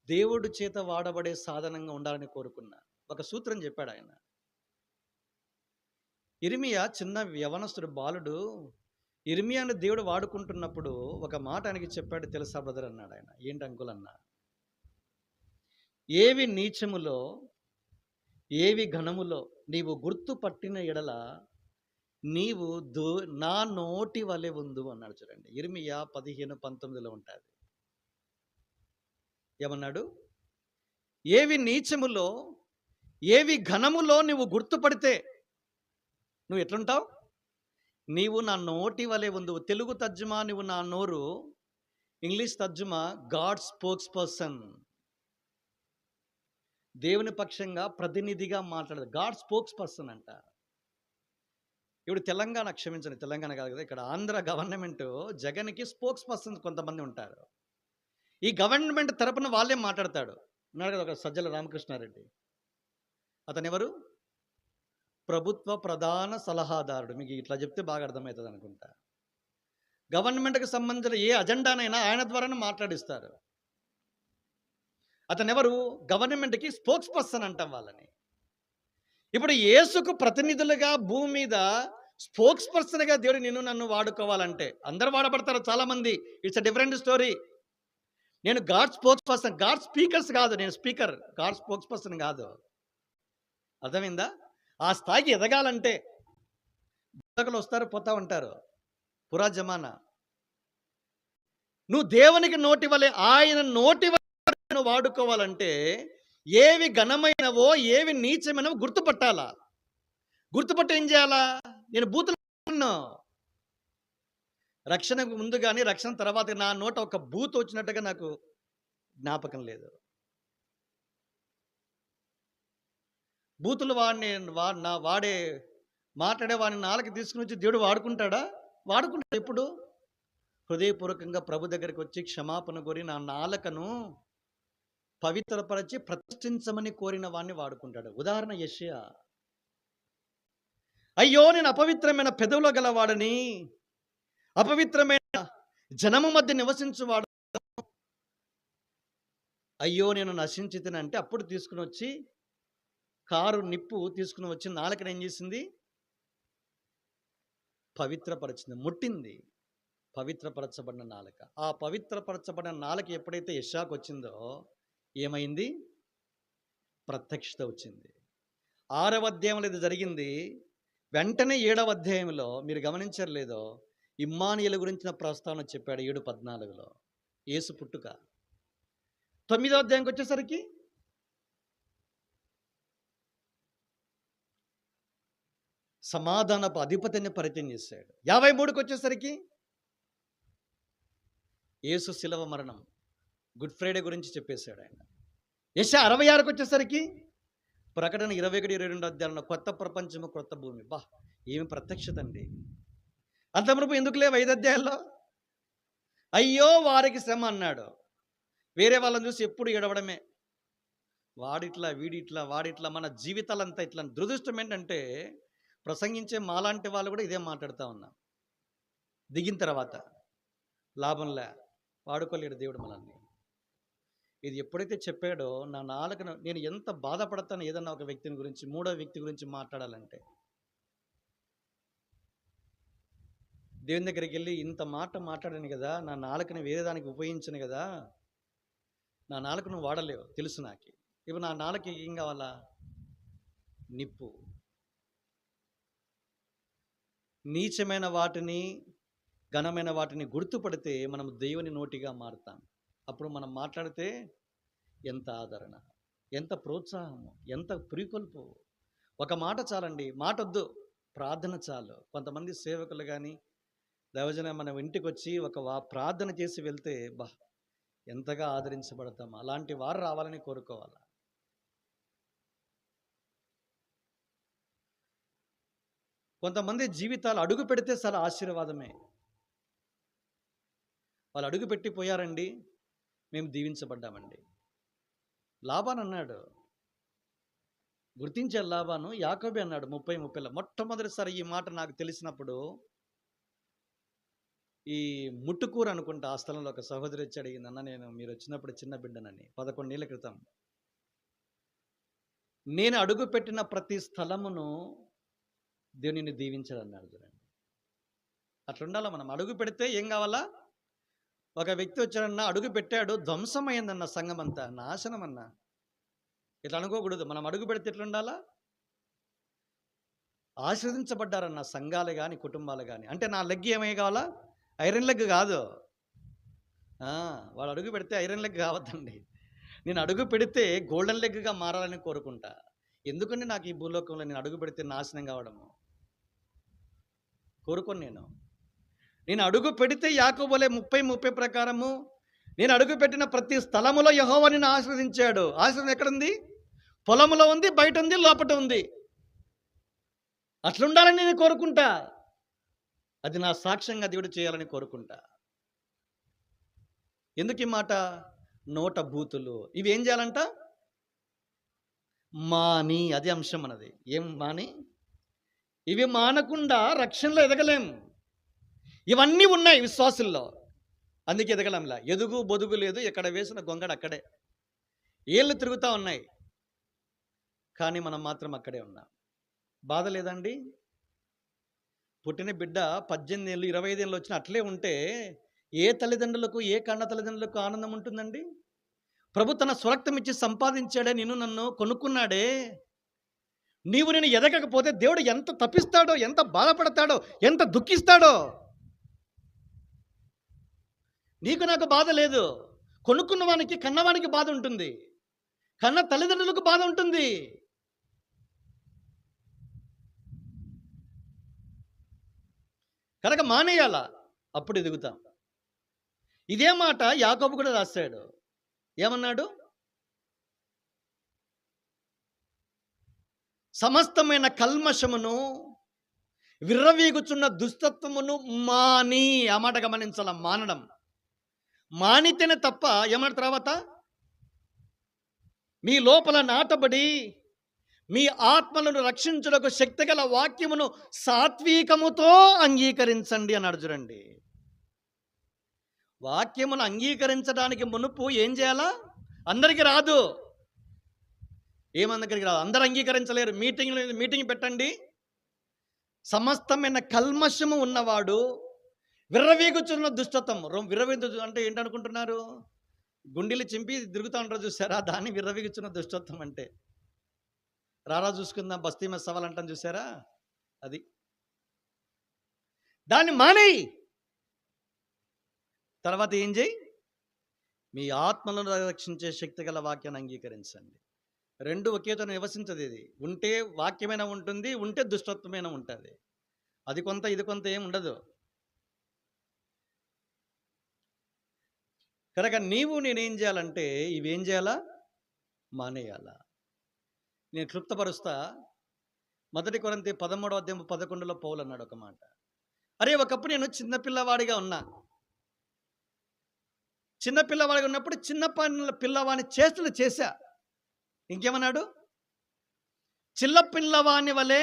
దేవుడి చేత వాడబడే సాధనంగా ఉండాలని కోరుకున్నా. ఒక సూత్రం చెప్పాడు ఆయన. ఇర్మియా చిన్న యవనస్తుడు, బాలుడు. ఇర్మియాను దేవుడు వాడుకుంటున్నప్పుడు ఒక మాట ఆయనకి చెప్పాడు. తెలుసా బ్రదర్ అన్నాడు ఆయన. ఏంటి అంకుల్ అన్నా? ఏవి నీచములో ఏవి ఘనములో నీవు గుర్తుపట్టిన ఎడల నీవు నా నోటి వలె ఉందు అన్నాడు. చూడండి, ఇర్మియా 15:19 ఉంటుంది. ఏమన్నాడు? ఏవి నీచములో ఏవి ఘనములో నువ్వు గుర్తుపడితే నువ్వు ఎట్లుంటావు? నీవు నా నోటి వలె ఉందు. తెలుగు తర్జుమా నువ్వు నా నోరు, ఇంగ్లీష్ తర్జుమా గాడ్ స్పోక్స్ పర్సన్. దేవుని పక్షంగా ప్రతినిధిగా మాట్లాడదు. గాడ్ స్పోక్స్ పర్సన్ అంట. ఇప్పుడు తెలంగాణ, క్షమించండి తెలంగాణ కాదు కదా, ఇక్కడ ఆంధ్ర గవర్నమెంట్ జగన్కి స్పోక్స్ పర్సన్స్ కొంతమంది ఉంటారు. ఈ గవర్నమెంట్ తరపున వాళ్ళే మాట్లాడతాడు. ఉన్నాడు కదా ఒక సజ్జల రామకృష్ణారెడ్డి. అతను ఎవరు? ప్రభుత్వ ప్రధాన సలహాదారుడు. మీకు ఇట్లా చెప్తే బాగా అర్థమవుతుంది అనుకుంటా. గవర్నమెంట్కి సంబంధించిన ఏ అజెండానైనా ఆయన ద్వారానే మాట్లాడిస్తారు. అతను ఎవరు? గవర్నమెంట్కి స్పోక్స్ పర్సన్ అంటాం వాళ్ళని. ఇప్పుడు యేసుకు ప్రతినిధులుగా భూమి మీద స్పోక్స్ పర్సన్గా దేవుడు నిన్ను నన్ను వాడుకోవాలంటే, అందరూ వాడబడతారు చాలామంది, ఇట్స్ అ డిఫరెంట్ స్టోరీ. నేను God spokes person, God speakers కాదు, నేను స్పీకర్, గాడ్ స్పోక్స్ పర్సన్ కాదు. అర్థమైందా? ఆ స్థాయికి ఎదగాలంటే బోధకులు వస్తారు, పోతా ఉంటారు. పురా జమానా. నువ్వు దేవునికి నోటి వలె, ఆయన నోటి వలె వాడుకోవాలంటే ఏవి ఘనమైనవో ఏవి నీచమైనవో గుర్తుపట్టాలా. గుర్తుపట్టి ఏం చేయాలా? నేను బూతులు రక్షణకు ముందు కానీ రక్షణ తర్వాత నా నోట ఒక బూత్ వచ్చినట్టుగా నాకు జ్ఞాపకం లేదు. బూతులు మాట్లాడే వాడిని నాలుగు తీసుకుని వచ్చి దేవుడు వాడుకుంటాడా? వాడుకుంటాడు. ఎప్పుడు? హృదయపూర్వకంగా ప్రభు దగ్గరికి వచ్చి క్షమాపణ కోరి నా నాలుకను పవిత్రపరిచి ప్రతిష్ఠించమని కోరిన వాడిని వాడుకుంటాడు. ఉదాహరణ యెషయా. అయ్యో నేను అపవిత్రమైన పెదవుల గలవాడని, అపవిత్రమైన జనము మధ్య నివసించువాడు, అయ్యో నేను నశించితినంటే అప్పుడు తీసుకుని వచ్చి కారు నిప్పు తీసుకుని వచ్చి నాలుకను ఏం చేసింది? పవిత్రపరిచింది, ముట్టింది. పవిత్రపరచబడిన నాలుక. ఆ పవిత్రపరచబడిన నాలుక ఎప్పుడైతే యెషయాకు వచ్చిందో ఏమైంది? ప్రత్యక్షత వచ్చింది. 6వ అధ్యాయంలో ఇది జరిగింది. వెంటనే 7వ అధ్యాయంలో మీరు గమనించారు లేదో, ఇమ్మానుయేలు గురించిన ప్రస్తావన చెప్పాడు 7:14. యేసు పుట్టుక. 9వ అధ్యాయంకి వచ్చేసరికి సమాధానపు అధిపతిని పరిచయం చేశాడు. 53కి వచ్చేసరికి యేసు శిలువ మరణం, గుడ్ ఫ్రైడే గురించి చెప్పేశాడు ఆయన. యెషయా 66కి వచ్చేసరికి ప్రకటన 21-22 అధ్యాయంలో కొత్త ప్రపంచము కొత్త భూమి. బా, ఏమి ప్రత్యక్షత అండి! అంతవరకు ఎందుకు లేవు 5 అధ్యాయాల్లో? అయ్యో వారికి శ్రమ అన్నాడు. వేరే వాళ్ళని చూసి ఎప్పుడు ఏడవడమే. వాడిట్లా, వీడిట్లా, వాడిట్లా, మన జీవితాలంతా ఇట్లా. దురదృష్టం ఏంటంటే ప్రసంగించే మాలాంటి వాళ్ళు కూడా ఇదే మాట్లాడుతూ ఉన్నాం. దిగిన తర్వాత లాభంలే, వాడుకోలేడు దేవుడు మనల్ని. ఇది ఎప్పుడైతే చెప్పాడో నా నాలుకను, నేను ఎంత బాధపడతాను ఏదన్నా ఒక వ్యక్తిని గురించి, మూడో వ్యక్తి గురించి మాట్లాడాలంటే. దేవుని దగ్గరికి వెళ్ళి ఇంత మాట మాట్లాడాను కదా, నా నాలుకని వేరే దానికి ఉపయోగించను కదా, నా నాలుక నువ్వు వాడలేవు తెలుసు నాకు. ఇప్పుడు నా నాలుక ఏం కావాలా? నిప్పు. నీచమైన వాటిని, ఘనమైన వాటిని గుర్తుపడితే మనం దేవుని నోటిగా మారుతాం. అప్పుడు మనం మాట్లాడితే ఎంత ఆదరణ, ఎంత ప్రోత్సాహము, ఎంత ప్రీకొల్పు. ఒక మాట చాలండి, మాట వద్దు, ప్రార్థన చాలు. కొంతమంది సేవకులు కానీ దైవజన మన ఇంటికి వచ్చి ఒక ప్రార్థన చేసి వెళ్తే ఎంతగా ఆదరించబడతాం. అలాంటి వారు రావాలని కోరుకోవాలి. కొంతమంది జీవితాలు అడుగు పెడితే చాలా ఆశీర్వాదమే. వాళ్ళు అడుగు పెట్టిపోయారండి, మేము దీవించబడ్డామండి. లాబాను అన్నాడు, గుర్తించే లాబాను, యాకోబే అన్నాడు 30 మొట్టమొదటిసారి ఈ మాట నాకు తెలిసినప్పుడు, ఈ ముట్టుకూరు అనుకుంటా ఆ స్థలంలో ఒక సహోదరి వచ్చి అడిగింది, అన్న నేను మీరు వచ్చినప్పుడు చిన్న బిడ్డనని, 11 ఏళ్ల క్రితం. నేను అడుగు పెట్టిన ప్రతి స్థలమును దేవునిని దీవించాడు అన్నాడు. చూడండి, అట్లుండాల మనం. అడుగు పెడితే ఏం కావాలా? ఒక వ్యక్తి వచ్చాడన్న, అడుగు పెట్టాడు, ధ్వంసమైందన్న సంఘం అంతా, నాశనం అన్న. ఇట్లా అనుకోకూడదు. మనం అడుగు పెడితే ఎట్లుండాలా? ఆశీర్వదించబడ్డారన్న సంఘాలు కానీ కుటుంబాలు కానీ. అంటే నా లెగ్ ఏమై కావాలా? ఐరన్ లెగ్ కాదు. వాడు అడుగు పెడితే ఐరన్ లెగ్ కావద్దండి. నేను అడుగు పెడితే గోల్డెన్ లెగ్గా మారాలని కోరుకుంటా. ఎందుకంటే నాకు ఈ భూలోకంలో నేను అడుగు పెడితే నాశనం కావడము కోరుకోను. నేను అడుగు పెడితే యాకోబులే 30 ప్రకారము నేను అడుగు పెట్టిన ప్రతి స్థలములో యెహోవా నిన్ను ఆశీర్వదించాడు. ఆశీర్వాదం ఎక్కడుంది? పొలంలో ఉంది, బయట ఉంది, లోపట ఉంది. అట్లుండాలని నేను కోరుకుంటా. అది నా సాక్ష్యంగా దేవుడు చేయాలని కోరుకుంటా. ఎందుకు ఈ మాట? నోట బూతులు ఇవి ఏం చేయాలంట? మాని. అది అంశం అన్నది. ఏం మాని? ఇవి మానకుండా రక్షణలో ఎదగలేం. ఇవన్నీ ఉన్నాయి విశ్వాసుల్లో, అందుకే ఎదగలంలా. ఎదుగు బొదుగు లేదు, ఎక్కడ వేసిన గొంగడ అక్కడే. ఏళ్ళు తిరుగుతూ ఉన్నాయి, కానీ మనం మాత్రం అక్కడే ఉన్నాం. బాధ లేదండి? పుట్టిన బిడ్డ 18 ఏళ్ళు 25 ఏళ్ళు వచ్చిన అట్లే ఉంటే ఏ తల్లిదండ్రులకు, ఏ కన్న తల్లిదండ్రులకు ఆనందం ఉంటుందండి? ప్రభు తన స్వరక్తం ఇచ్చి సంపాదించాడే, నిన్ను నన్ను కొనుక్కున్నాడే. నీవు నేను ఎదగకపోతే దేవుడు ఎంత తప్పిస్తాడో, ఎంత బాధపడతాడో, ఎంత దుఃఖిస్తాడో. నీకు నాకు బాధ లేదు. కొనుక్కున్నవానికి, కన్నవానికి బాధ ఉంటుంది, కన్న తల్లిదండ్రులకు బాధ ఉంటుంది. కనుక మానేయాల, అప్పుడు ఎదుగుతాం. ఇదే మాట యాకోబు కూడా రాశాడు. ఏమన్నాడు? సమస్తమైన కల్మషమును, విర్రవీగుచున్న దుష్టత్వమును మాని. ఆ మాట గమనించాల, మానడం. మానితేనే తప్ప ఏమన్న తర్వాత మీ లోపల నాటబడి మీ ఆత్మలను రక్షించుటకు శక్తిగల వాక్యమును సాత్వికముతో అంగీకరించండి అన్నాడు. చూడండి, వాక్యమును అంగీకరించడానికి మునుపు ఏం చేయాలా? అందరికీ రాదు. ఏమందరికి రాదు, అందరు అంగీకరించలేరు. మీటింగ్ పెట్టండి. సమస్తమైన కల్మషము ఉన్నవాడు, విర్రవీగుచున్న దుష్టత్వం. విర్రవీగు అంటే ఏంటనుకుంటున్నారు? గుండెలు చింపి తిరుగుతూ ఉంటారు చూసారా, దాన్ని విర్రవీగుచున్న దుష్టత్వం అంటే. రారా చూసుకుందాం, బస్తీ మీద సవాల్ అంటాను చూసారా, అది. దాన్ని మానేయి. తర్వాత ఏం చేయి? మీ ఆత్మలను రక్షించే శక్తి గల వాక్యాన్ని అంగీకరించండి. రెండు ఒకేతో నివసించదు. ఇది ఉంటే వాక్యమైన ఉంటుంది, ఉంటే దుష్టత్వమైన ఉంటుంది. అది కొంత, ఇది కొంత ఏం ఉండదు. కనుక నీవు నేనేం చేయాలంటే ఇవేం చేయాలా? మానేయాలా. నేను క్లుప్తపరుస్తా. 1 కొరింథీ 13:11 పౌలు అన్నాడు ఒక మాట. అరే, ఒకప్పుడు నేను చిన్నపిల్లవాడిగా ఉన్నా, చిన్న పిల్లవాడిగా ఉన్నప్పుడు పిల్లవాని చేష్టలు చేశా. ఇంకేమన్నాడు? చిన్న పిల్లవాని వలె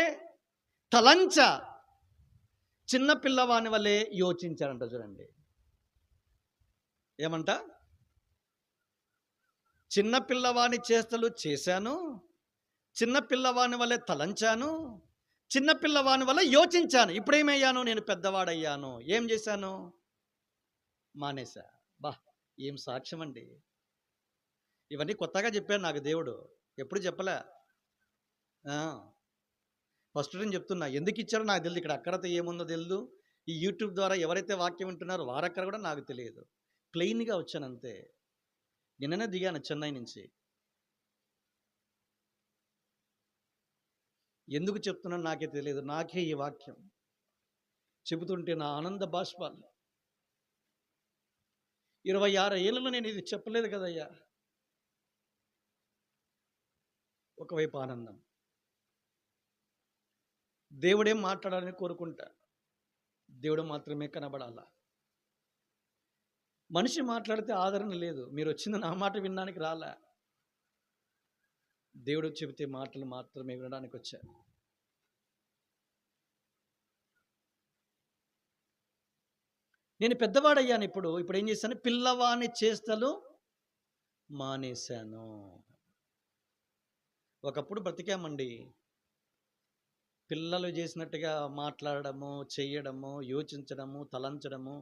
తలంచ, చిన్న పిల్లవాని వలె యోచించాడంట. చూడండి ఏమంట? చిన్న పిల్లవాని చేష్టలు చేశాను, చిన్న పిల్లవాని వలె తలంచాను, చిన్న పిల్లవాని వల్ల యోచించాను. ఇప్పుడేమయ్యాను? నేను పెద్దవాడయ్యాను. ఏం చేశాను? మానేశా. బా, ఏం సాక్ష్యం అండి! ఇవన్నీ కొత్తగా చెప్పాను నాకు దేవుడు, ఎప్పుడు చెప్పలే. ఫస్ట్ నేను చెప్తున్నా, ఎందుకు ఇచ్చారో నాకు తెలియదు. ఇక్కడ అక్కడతో ఏముందో తెలియదు. ఈ యూట్యూబ్ ద్వారా ఎవరైతే వాక్యం వింటున్నారో వారక్కడ కూడా నాకు తెలియదు. ప్లెయిన్గా వచ్చాను అంతే. నిన్ననే దిగాను చెన్నై నుంచి. ఎందుకు చెప్తున్నాను నాకే తెలియదు. నాకే ఈ వాక్యం చెబుతుంటే నా ఆనంద బాష్పాలు. 26 ఏళ్ళలో నేను ఇది చెప్పలేదు కదయ్యా. ఒకవైపు ఆనందం, దేవుడేం మాట్లాడాలని కోరుకుంటా, దేవుడు మాత్రమే కనబడాలా. మనిషి మాట్లాడితే ఆదరణ లేదు. మీరు వచ్చింది నా మాట వినడానికి రాలే, దేవుడు చెబితే మాటలు మాత్రమే వినడానికి వచ్చారు. నేను పెద్దవాడయ్యాను. ఇప్పుడు ఏం చేశాను? పిల్లవాని చేష్టలు మానేశాను. ఒకప్పుడు బ్రతికామండి. పిల్లలు చేసినట్టుగా మాట్లాడడము, చెయ్యడము, యోచించడము, తలంచడము,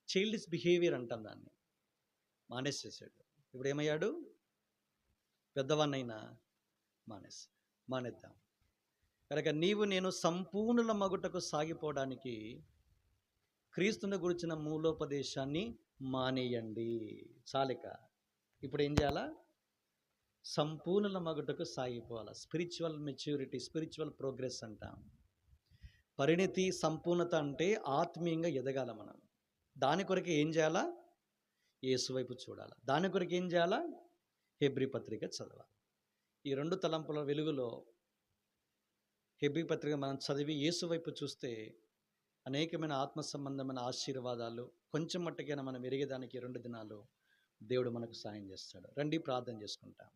చైల్డిష్ బిహేవియర్ అంటాం దాన్ని. మానేసేసాడు. ఇప్పుడు ఏమయ్యాడు? పెద్దవాన్నైనా మానేద్దాం. కనుక నీవు నేను సంపూర్ణుల మగుటకు సాగిపోవడానికి క్రీస్తుని గురించిన మూలోపదేశాన్ని మానేయండి. చాలిక ఇప్పుడు ఏం చేయాలా? సంపూర్ణుల మగుటకు సాగిపోవాలి. స్పిరిచువల్ మెచ్యూరిటీ, స్పిరిచువల్ ప్రోగ్రెస్ అంటాం. పరిణితి, సంపూర్ణత అంటే ఆత్మీయంగా ఎదగాల మనం. దాని కొరకు ఏం చేయాలా? యేసు వైపు చూడాలి. దాని కొరకు ఏం చేయాలా? హెబ్రీ పత్రిక చదవాలి. ఈ 2 తలంపుల వెలుగులో హెబ్రీ పత్రిక మనం చదివి యేసు వైపు చూస్తే అనేకమైన ఆత్మ సంబంధమైన ఆశీర్వాదాలు కొంచెం మట్టుకైనా మనం ఎరిగేదానికి 2 దినాలు దేవుడు మనకు సాయం చేస్తాడు. రండి ప్రార్థన చేసుకుంటాం.